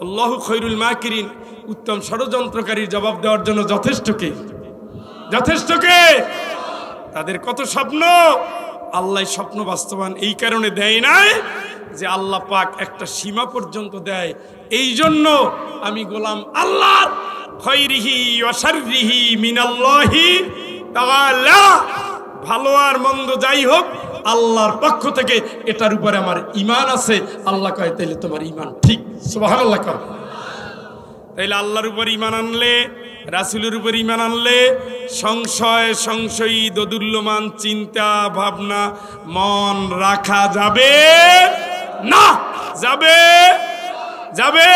আল্লাহু খৈরুল মাকিরিন, উত্তম ষড়যন্ত্রকারীর জবাব দেওয়ার জন্য যথেষ্ট কে? যথেষ্ট কে? তাদের কত স্বপ্ন, আল্লাহ স্বপ্ন বাস্তবায়ন এই কারণে দেয় নাই যে আল্লাহ পাক একটা সীমা পর্যন্ত দেয়। এই জন্য আমি গোলাম আল্লাহর, খৈরিহি ওয়া শাররিহি মিনাল্লাহি তাআলা, ভালো আর মন্দ যাই হোক আল্লাহর পক্ষ থেকে, এটার উপরে আমার ঈমান আছে। আল্লাহ কয় তাইলে তোমার ঈমান ঠিক, সুবহানাল্লাহ কয়। তাইলে আল্লাহর উপর ঈমান আনলে, রাসূলের উপর ঈমান আনলে সংশয়, সংশয়ী, দোদুল্যমান চিন্তা ভাবনা মন রাখা যাবে না। যাবে যাবে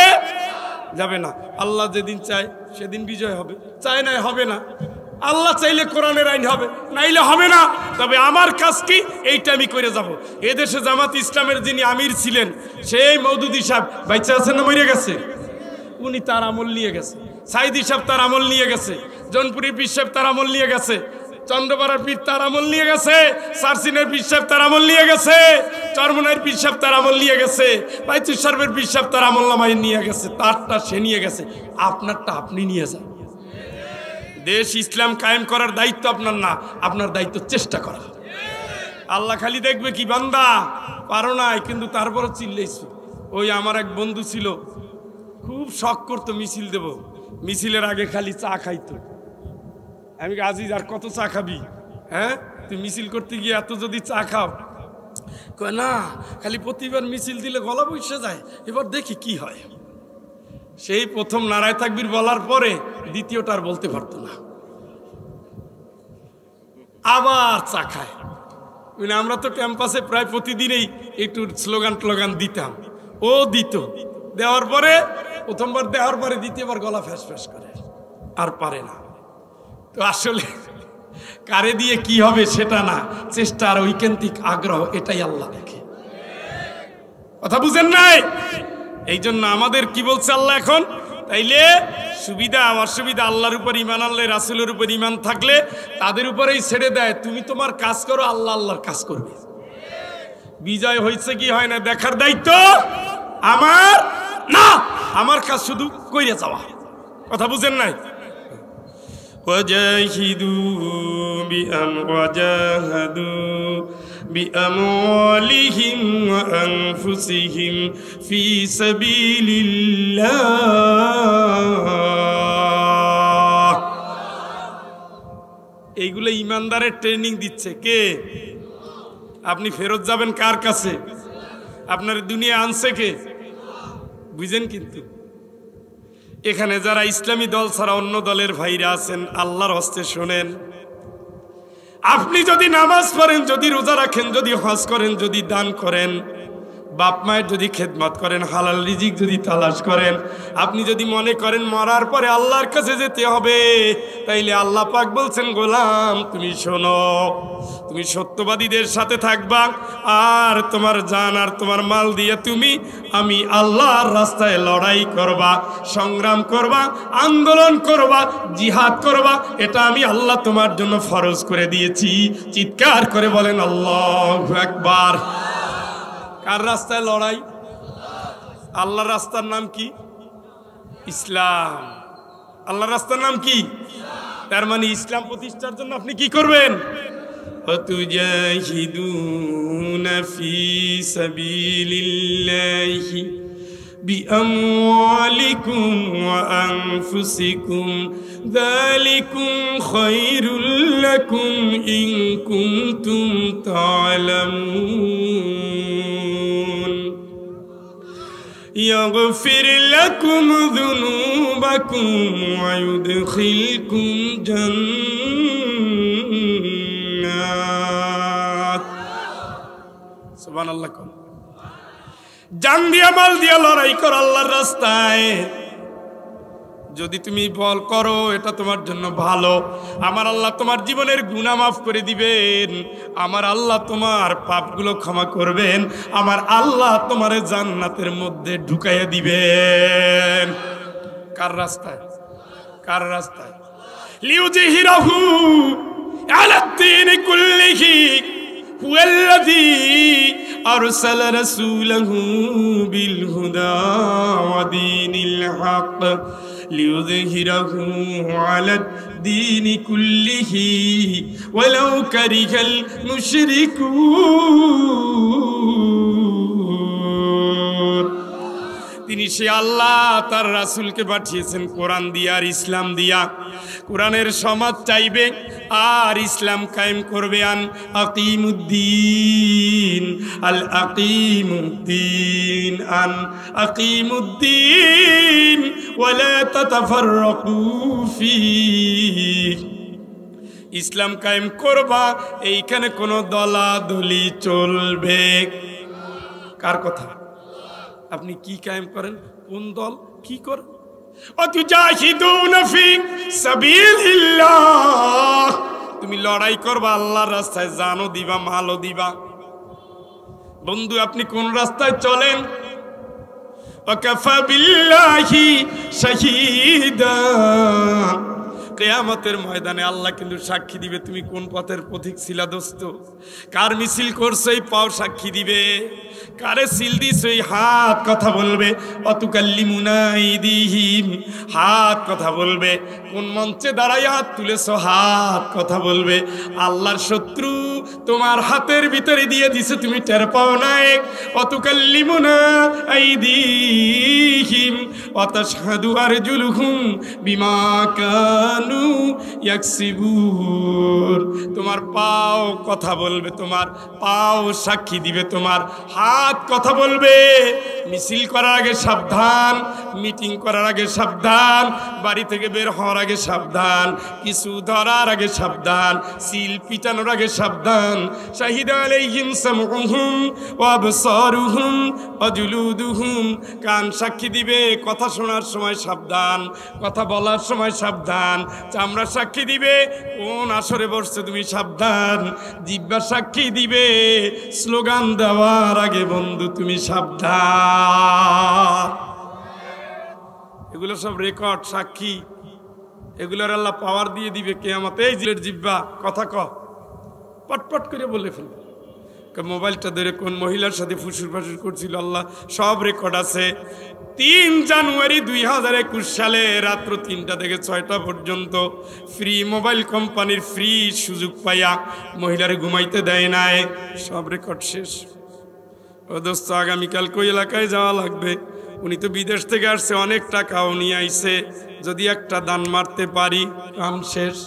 যাবে না। আল্লাহ যেদিন চায় সেদিন বিজয় হবে, চায় নাই হবে না। আল্লাহ চাইলে কোরআনের আইন হবে, নাইলে হবে না। তবে আমার কাজ কি, এইটা আমি করে যাব। এদেশে জামাত ইসলামের যিনি আমির ছিলেন, সেই মওদুদি সাহেব বাইচা আছেন না মরে গেছে? উনি তার আমল নিয়ে গেছে। সাইদি সাহেব তার আমল নিয়ে গেছে। জনপুরের পীর সাহেব তার আমল নিয়ে গেছে। চন্দ্রপাড়ার পীর তার আমল নিয়ে গেছে। সারসিনের পীর সাহেব তার আমল নিয়ে গেছে। চরমনের পীর সাহেব তার আমল নিয়ে গেছে। বাইতুল শরফের পীর সাহেব তার আমল নামায় নিয়ে গেছে। তারটা সে নিয়ে গেছে, আপনারটা আপনি নিয়ে যান। দেশ ইসলাম কায়েম করার দায়িত্ব আপনার না, আপনার দায়িত্ব চেষ্টা করা। আল্লাহ খালি দেখবে কি বান্দা পারো নাই, কিন্তু তারপরও চিল্লাইছো। ওই আমার এক বন্ধু ছিল, খুব শখ করতো মিছিল দেব, মিছিলের আগে খালি চা খাইতো। আমি আজিজ আর কত চা খাবি? হ্যাঁ, তুই মিছিল করতে গিয়ে এত যদি চা খাও? কয় না, খালি প্রতিবার মিছিল দিলে গলা বসে যায়, এবার দেখি কি হয়। সেই প্রথম নারায়ে তাকবীর বলার পরে দ্বিতীয়টা আর বলতে পারতো না, আবার চা খায়। আমরা তো ক্যাম্পাসে প্রায় প্রতিদিনই একটু স্লোগান টোগান দিতাম, ও দিত। দেওয়ার পরে প্রথমবার দেওয়ার পরে দ্বিতীয়বার গলা ফ্যাস ফ্যাস করে, আর পারে না। তো আসলে কারে দিয়ে কি হবে সেটা না, চেষ্টা আর ঐকান্তিক আগ্রহ, এটাই আল্লাহ দেখে। কথা বুঝেন নাই? এই জন্য আমাদের কি বলছে আল্লাহ এখন? তাইলে সুবিধা অসুবিধা আল্লাহর উপর ঈমান আনলে, রাসূলের উপর ঈমান থাকলে তাদের উপরেই ছেড়ে দেয়। তুমি তোমার কাজ করো, আল্লাহ আল্লাহর কাজ করবে। বিজয় হয়েছে কি হয় না দেখার দায়িত্ব আমার না, আমার কাজ শুধু কইরে যাওয়া। কথা বুঝেন নাই? وجاهدوا بأموالهم وأنفسهم في سبيل الله এইগুলো ইমানদারের ট্রেনিং দিচ্ছে কে? আপনি ফেরত যাবেন কার কাছে? আপনার দুনিয়া আনছে কে? বুঝেন? কিন্তু এখানে যারা ইসলামী দল ছাড়া অন্য দলের ভাইরা আছেন, আল্লাহর হস্তে শোনেন, আপনি যদি নামাজ পড়েন, যদি রোজা রাখেন, যদি হজ করেন, যদি দান করেন, বাপ মায়ের যদি খেদমত করেন, হালাল রিজিক যদি তালাশ করেন, আপনি যদি মনে করেন মরার পরে আল্লাহর কাছে যেতে হবে, তাইলে আল্লাহ পাক বলছেন, গোলাম তুমি শোনো, তুমি সত্যবাদীদের সাথে থাকবা, আর তোমার জান আর তোমার মাল দিয়ে তুমি আমি আল্লাহর রাস্তায় লড়াই করবা, সংগ্রাম করবা, আন্দোলন করবা, জিহাদ করবা, এটা আমি আল্লাহ তোমার জন্য ফরজ করে দিয়েছি। চিৎকার করে বলেন আল্লাহু আকবার। কার রাস্তায় লড়াই? আল্লাহর রাস্তার নাম কি? ইসলাম। আল্লাহর রাস্তার নাম কি? তার মানে ইসলাম প্রতিষ্ঠার জন্য আপনি কি করবেন? তুজাহিদুনা ফি সাবিলিল্লাহি বিআমওয়ালিকুম ওয়া আনফুসিকুম যালিকুম খায়রুল লাকুম ইন কুনতুম তা'লামুন يغفر لكم ذنوبكم ويدخلكم جنات سبحان الله জান দিয়া মাল দিয়া লড়াই কর আল্লাহর রাস্তায়। যদি তুমি বল করো এটা তোমার জন্য ভালো, আমার আল্লাহ তোমার জীবনের গুনাহ মাফ করে দিবেন, আমার আল্লাহ তোমার পাপগুলো ক্ষমা করবেন, আমার আল্লাহ তোমার জান্নাতের মধ্যে ঢুকাইয়া দিবেন। কার রাস্তায়? কার রাস্তায়? লিউযহিরাহু আলাদ-দীন কুল্লিহি হুয়াল্লাযী আরসালা রাসূলাহু বিল হুদা ওয়া দীনিল হক লিউযহিরাহু আলাদ-দীনি কুল্লিহি ওয়ালাউ কারিহাল মুশরিকুন। তিনি সে আল্লাহ তার রাসূলকে পাঠিয়েছেন কোরআন দিয়া আর ইসলাম দিয়া। কোরআনের সমাজ চাইবে আর ইসলাম কায়েম করবে। আন আকিমুদ্দিন আল আকিমুদ্দিন আন আকিমুদ্দিন ওয়ালা তাতাফাররাকু ফীহি। ইসলাম কায়েম করবা, এইখানে কোনো দলাদলি চলবে। কার কথা? আপনি কি কায়েম করেন? কোন দল কি করেন? তুমি লড়াই করবা আল্লাহর রাস্তায়, জানও দিবা, মালও দিবা। বন্ধু আপনি কোন রাস্তায় চলেন? ওয়াকাফা বিল্লাহি শাহীদা। কিয়ামতের ময়দানে আল্লাহ কিন্তু সাক্ষী দিবে তুমি কোন পথের পথিক ছিলা দোস্ত। কার মিছিল করছো এই পাও সাক্ষী দিবে, কারে সিল দিছো এই হাত কথা বলবে। অতুকাল্লিমুনা আইদিহিম, হাত কথা বলবে। কোন মঞ্চে দাঁড়াই হাত তুলেছো, হাত কথা বলবে। আল্লাহর শত্রু তোমার হাতের ভিতরে দিয়ে দিছে, তুমি টের পাও নাই। অতুকাল্লিমুনা আইদিহিম ওয়া তাশহাদু আরজুলুহুম বিমা কানু ইয়াকসিবুন। তোমার পাও কথা বলবে, তোমার পাও সাক্ষী দিবে, তোমার হাত কথা বলবে। মিছিল করার আগে সাবধান, মিটিং করার আগে সাবধান, বাড়ি থেকে বের হওয়ার আগে সাবধান, কিছু ধরার আগে সাবধান, সিল পিটানোর আগে সাবধান। শাহিদা আলাইহিম সামউহুম ওয়া আবসারুহুম ওয়া জুলুদুহুম। কান সাক্ষী দিবে, কথা শোনার সময় সাবধান, কথা বলার সময় সাবধান। চামড়া সাক্ষী দিবে, কোন আসরে বসছে তুমি সাবধান। জিহ্বা সাক্ষী দিবে, স্লোগান দেওয়ার আগে বন্ধু তুমি সাবধান। এগুলো সব রেকর্ড, সাক্ষী, এগুলোর আল্লাহ পাওয়ার দিয়ে দিবে কিয়ামতে। এই জিলের জিহ্বা কথা পটপট করে বলে ফেলবে। মোবাইলটা ধরে কোন মহিলার সাথে ফুসুর ফাসুর করছিল আল্লাহ সব রেকর্ড আছে। 3 জানুয়ারি 2021 সালে রাত্র 3টা থেকে 6টা পর্যন্ত ফ্রি মোবাইল কোম্পানির ফ্রি সুযোগ পাইয়া মহিলার ঘুমাইতে দেয় নাই, সব রেকর্ড শেষ। ও দোস্ত, আগামীকাল কই এলাকায় যাওয়া লাগবে। উনি তো বিদেশ থেকে আসছে, অনেক টাকাও নিয়ে আইছে, যদি একটা দান মারতে পারি কাম শেষ।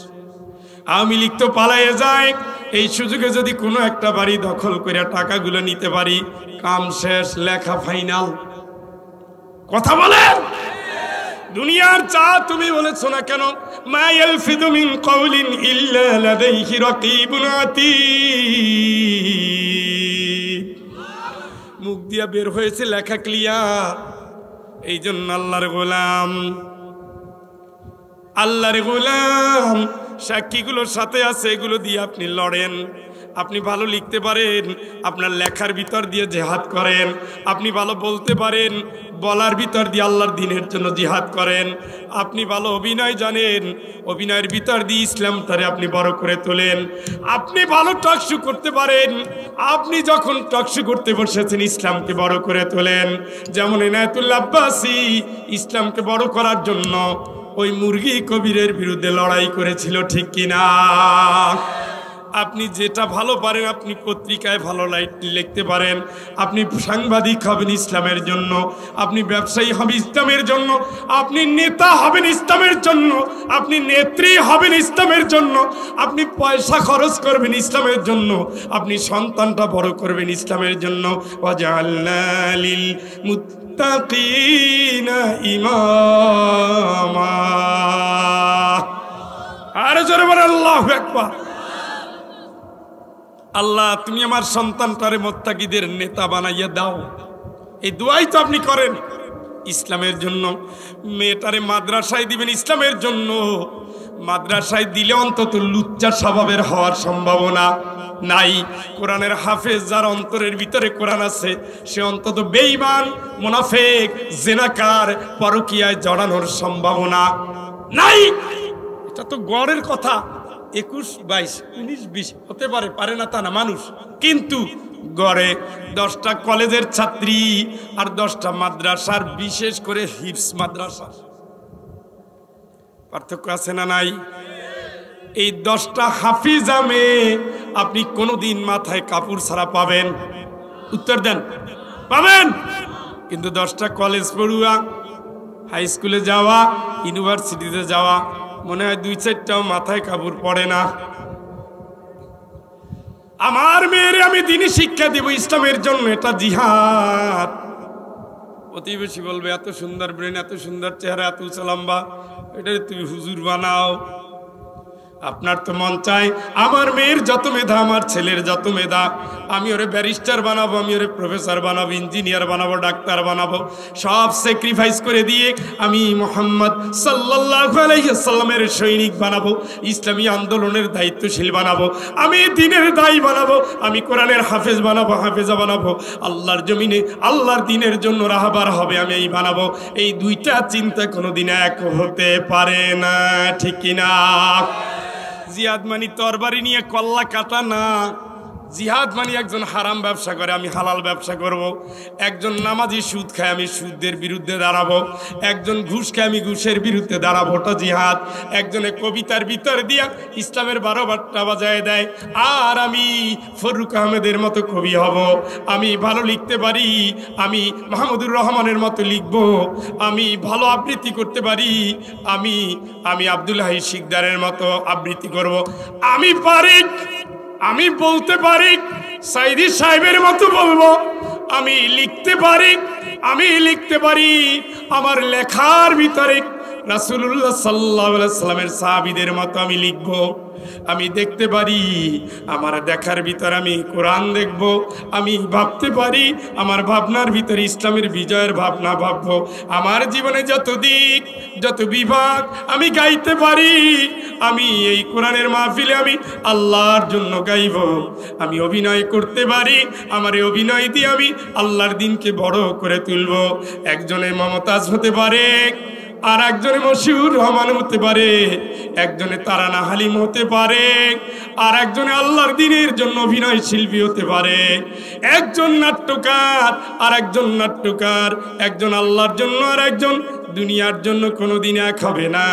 আওয়ামী লীগ তো পালাইয়ে যায়, এই সুযোগে যদি কোনো একটা বাড়ি দখল করে টাকাগুলো নিতে পারি কাম শেষ, লেখা ফাইনাল। কথা বলেন, দুনিয়ার চা তুমি বলেছো না কেন? মা ইয়ালফিযু মিন কাওলিন ইল্লা লাদাইহি রাকীবুন আতীদ। মুখ দিয়া বের হয়েছে, লেখা ক্লিয়ার। এই জন্য আল্লাহর গোলাম সাক্ষীগুলোর সাথে আছে, এগুলো দিয়ে আপনি লড়েন। আপনি ভালো লিখতে পারেন, আপনার লেখার ভিতর দিয়ে জিহাদ করেন। আপনি ভালো বলতে পারেন, বলার ভিতর দিয়ে আল্লাহর দ্বীনের জন্য জিহাদ করেন। আপনি ভালো অভিনয় জানেন, অভিনয়ের ভিতর দিয়ে ইসলামটারে আপনি বড় করে তোলেন। আপনি ভালো টকশো করতে পারেন, আপনি যখন টকশো করতে বসেছেন ইসলামকে বড় করে তোলেন। যেমন এনায়েতুল্লাহ আব্বাসী ইসলামকে বড় করার জন্য ওই মুরগি কবিরের বিরুদ্ধে লড়াই করেছিল, ঠিক কিনা? আপনি যেটা ভালো পারেন, আপনি পত্রিকায় ভালো লিখতে পারেন, আপনি সাংবাদিক হবেন ইসলামের জন্য, আপনি ব্যবসায়ী হবেন ইসলামের জন্য, আপনি নেতা হবেন ইসলামের জন্য, আপনি নেত্রী হবেন ইসলামের জন্য, আপনি পয়সা খরচ করবেন ইসলামের জন্য, আপনি সন্তানটা বড় করবেন ইসলামের জন্য। ওয়াজআলনা লিল মুত্তাকিনা ইমামা। আর জোরে বলেন আল্লাহু আকবার। আল্লাহ, তুমি আমার সন্তানটারে মুত্তাকিদের নেতা বানাইয়া দাও। এই দোয়াই তো আপনি করেন ইসলামের জন্য। মেয়েটারে মাদ্রাসায় দিবেন ইসলামের জন্য। মাদ্রাসায় দিলে অন্তত লুচ্চা স্বভাবের হওয়ার সম্ভাবনা নাই। কোরআনের হাফেজ যার অন্তরের ভিতরে কোরআন আছে, সে অন্তত বেঈমান, মুনাফিক, জিনাকার, পরকীয়ায় জড়ানোর সম্ভাবনা নাই। এটা তো গড়ের কথা। 21, 22, 19, 20 হতে পারে, পারে না তা না মানুষ, কিন্তু গড়ে 10টা কলেজের ছাত্রী আর 10টা মাদ্রাসার, বিশেষ করে হিফজ মাদ্রাসা, পার্থক্য আছে না নাই? এই 10টা হাফিজা মেয়ে আপনি কোনোদিন মাথায় কাপড় ছাড়া পাবেন? উত্তর দেন, পাবেন? কিন্তু 10টা কলেজ পড়ুয়া, হাই স্কুলে যাওয়া, ইউনিভার্সিটিতে যাওয়া, মনে হয় 2-4টাও মাথায় কাপড় পড়ে না। আমার মেয়েরে আমি দিনই শিক্ষা দেব ইসলামের জন্য, এটা জিহাদ। প্রতিবেশী বলবে এত সুন্দর ব্রেন, এত সুন্দর চেহারা, এত উঁচা লম্বা, এটা তুমি হুজুর বানাও। আপনার তো মন চায় আমার মেয়ের যত মেধা, আমার ছেলের যত মেধা, আমি ওরে ব্যারিস্টার বানাবো, আমি ওরে প্রফেসর বানাবো, ইঞ্জিনিয়ার বানাবো, ডাক্তার বানাবো, সব স্যাক্রিফাইস করে দিয়ে আমি মুহাম্মদ সাল্লাল্লাহু আলাইহি ওয়াসাল্লামের সৈনিক বানাবো, ইসলামী আন্দোলনের দায়িত্বশীল বানাবো, আমি দ্বীনের দায়ী বানাবো, আমি কোরআনের হাফেজ বানাবো, হাফেজা বানাবো, আল্লাহর জমিনে আল্লাহর দ্বীনের জন্য রাহবার হবে, আমি এই বানাবো। এই দুইটা চিন্তা কোনোদিন এক হতে পারে না, ঠিক কিনা? জিহাদ মানি তরবারি নিয়ে কল্লা কাটা না। জিহাদ মানি একজন হারাম ব্যবসা করে, আমি হালাল ব্যবসা করব। একজন নামাজি সুদ খায়, আমি সুদের বিরুদ্ধে দাঁড়াবো। একজন ঘুষ খায়, আমি ঘুষের বিরুদ্ধে দাঁড়াবো, ওটা জিহাদ। একজনে কবিতার ভিতর দিয়া ইসলামের 12 বারটা বাজায় দেয়, আর আমি ফরুক আহমেদের মতো কবি হব। আমি ভালো লিখতে পারি, আমি মাহমুদুর রহমানের মতো লিখব, আমি ভালো আবৃত্তি করতে পারি, আমি আব্দুল হাই শিকদারের মতো আবৃত্তি করব। আমি পারি, আমি বলতে পারি, সাইদি সাহেবের মতো বলবো, আমি লিখতে পারি, আমার লেখার ভিতরে রাসূলুল্লাহ সাল্লাল্লাহু আলাইহি সাল্লামের সাহাবীদের মতো আমি লিখব। আমি দেখতে পারি, আমার দেখার ভিতর আমি কোরআন দেখব। আমি ভাবতে পারি, আমার ভাবনার ভিতরে ইসলামের বিজয়ের ভাবনা ভাববো। আমার জীবনে যত দিক, যত বিভাগ, আমি গাইতে পারি। আমি এই কোরআনের মাহফিলে আমি আল্লাহর জন্য গাইব। আমি অভিনয় করতে পারি, আমার এই অভিনয় দিয়ে আমি আল্লাহর দ্বীনকে বড় করে তুলব। একজনে মমতাজ হতে পারে, আর একজনে মশিউর রহমান হতে পারে, একজনে তারানা হালিম হতে পারে, আর একজনে আল্লাহর দ্বীনের জন্য অভিনয় শিল্পী হতে পারে, একজন নাট্যকার আর একজন নাট্যকার, একজন আল্লাহর জন্য আর একজন দুনিয়ার জন্য কোনোদিন এক হবে না।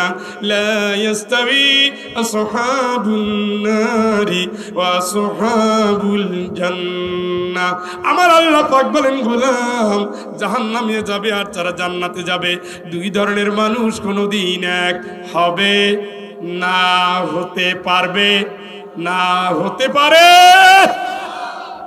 লা ইয়াস্তাবি আসহাবুন নারি ওয়া আসহাবুল জান্নাহ। আমার আল্লাহ পাক বলেন, গোলাম জাহান্নামে যাবে আর যারা জান্নাতে যাবে, দুই ধরনের মানুষ কোনোদিন এক হবে না, হতে পারবে না, হতে পারে।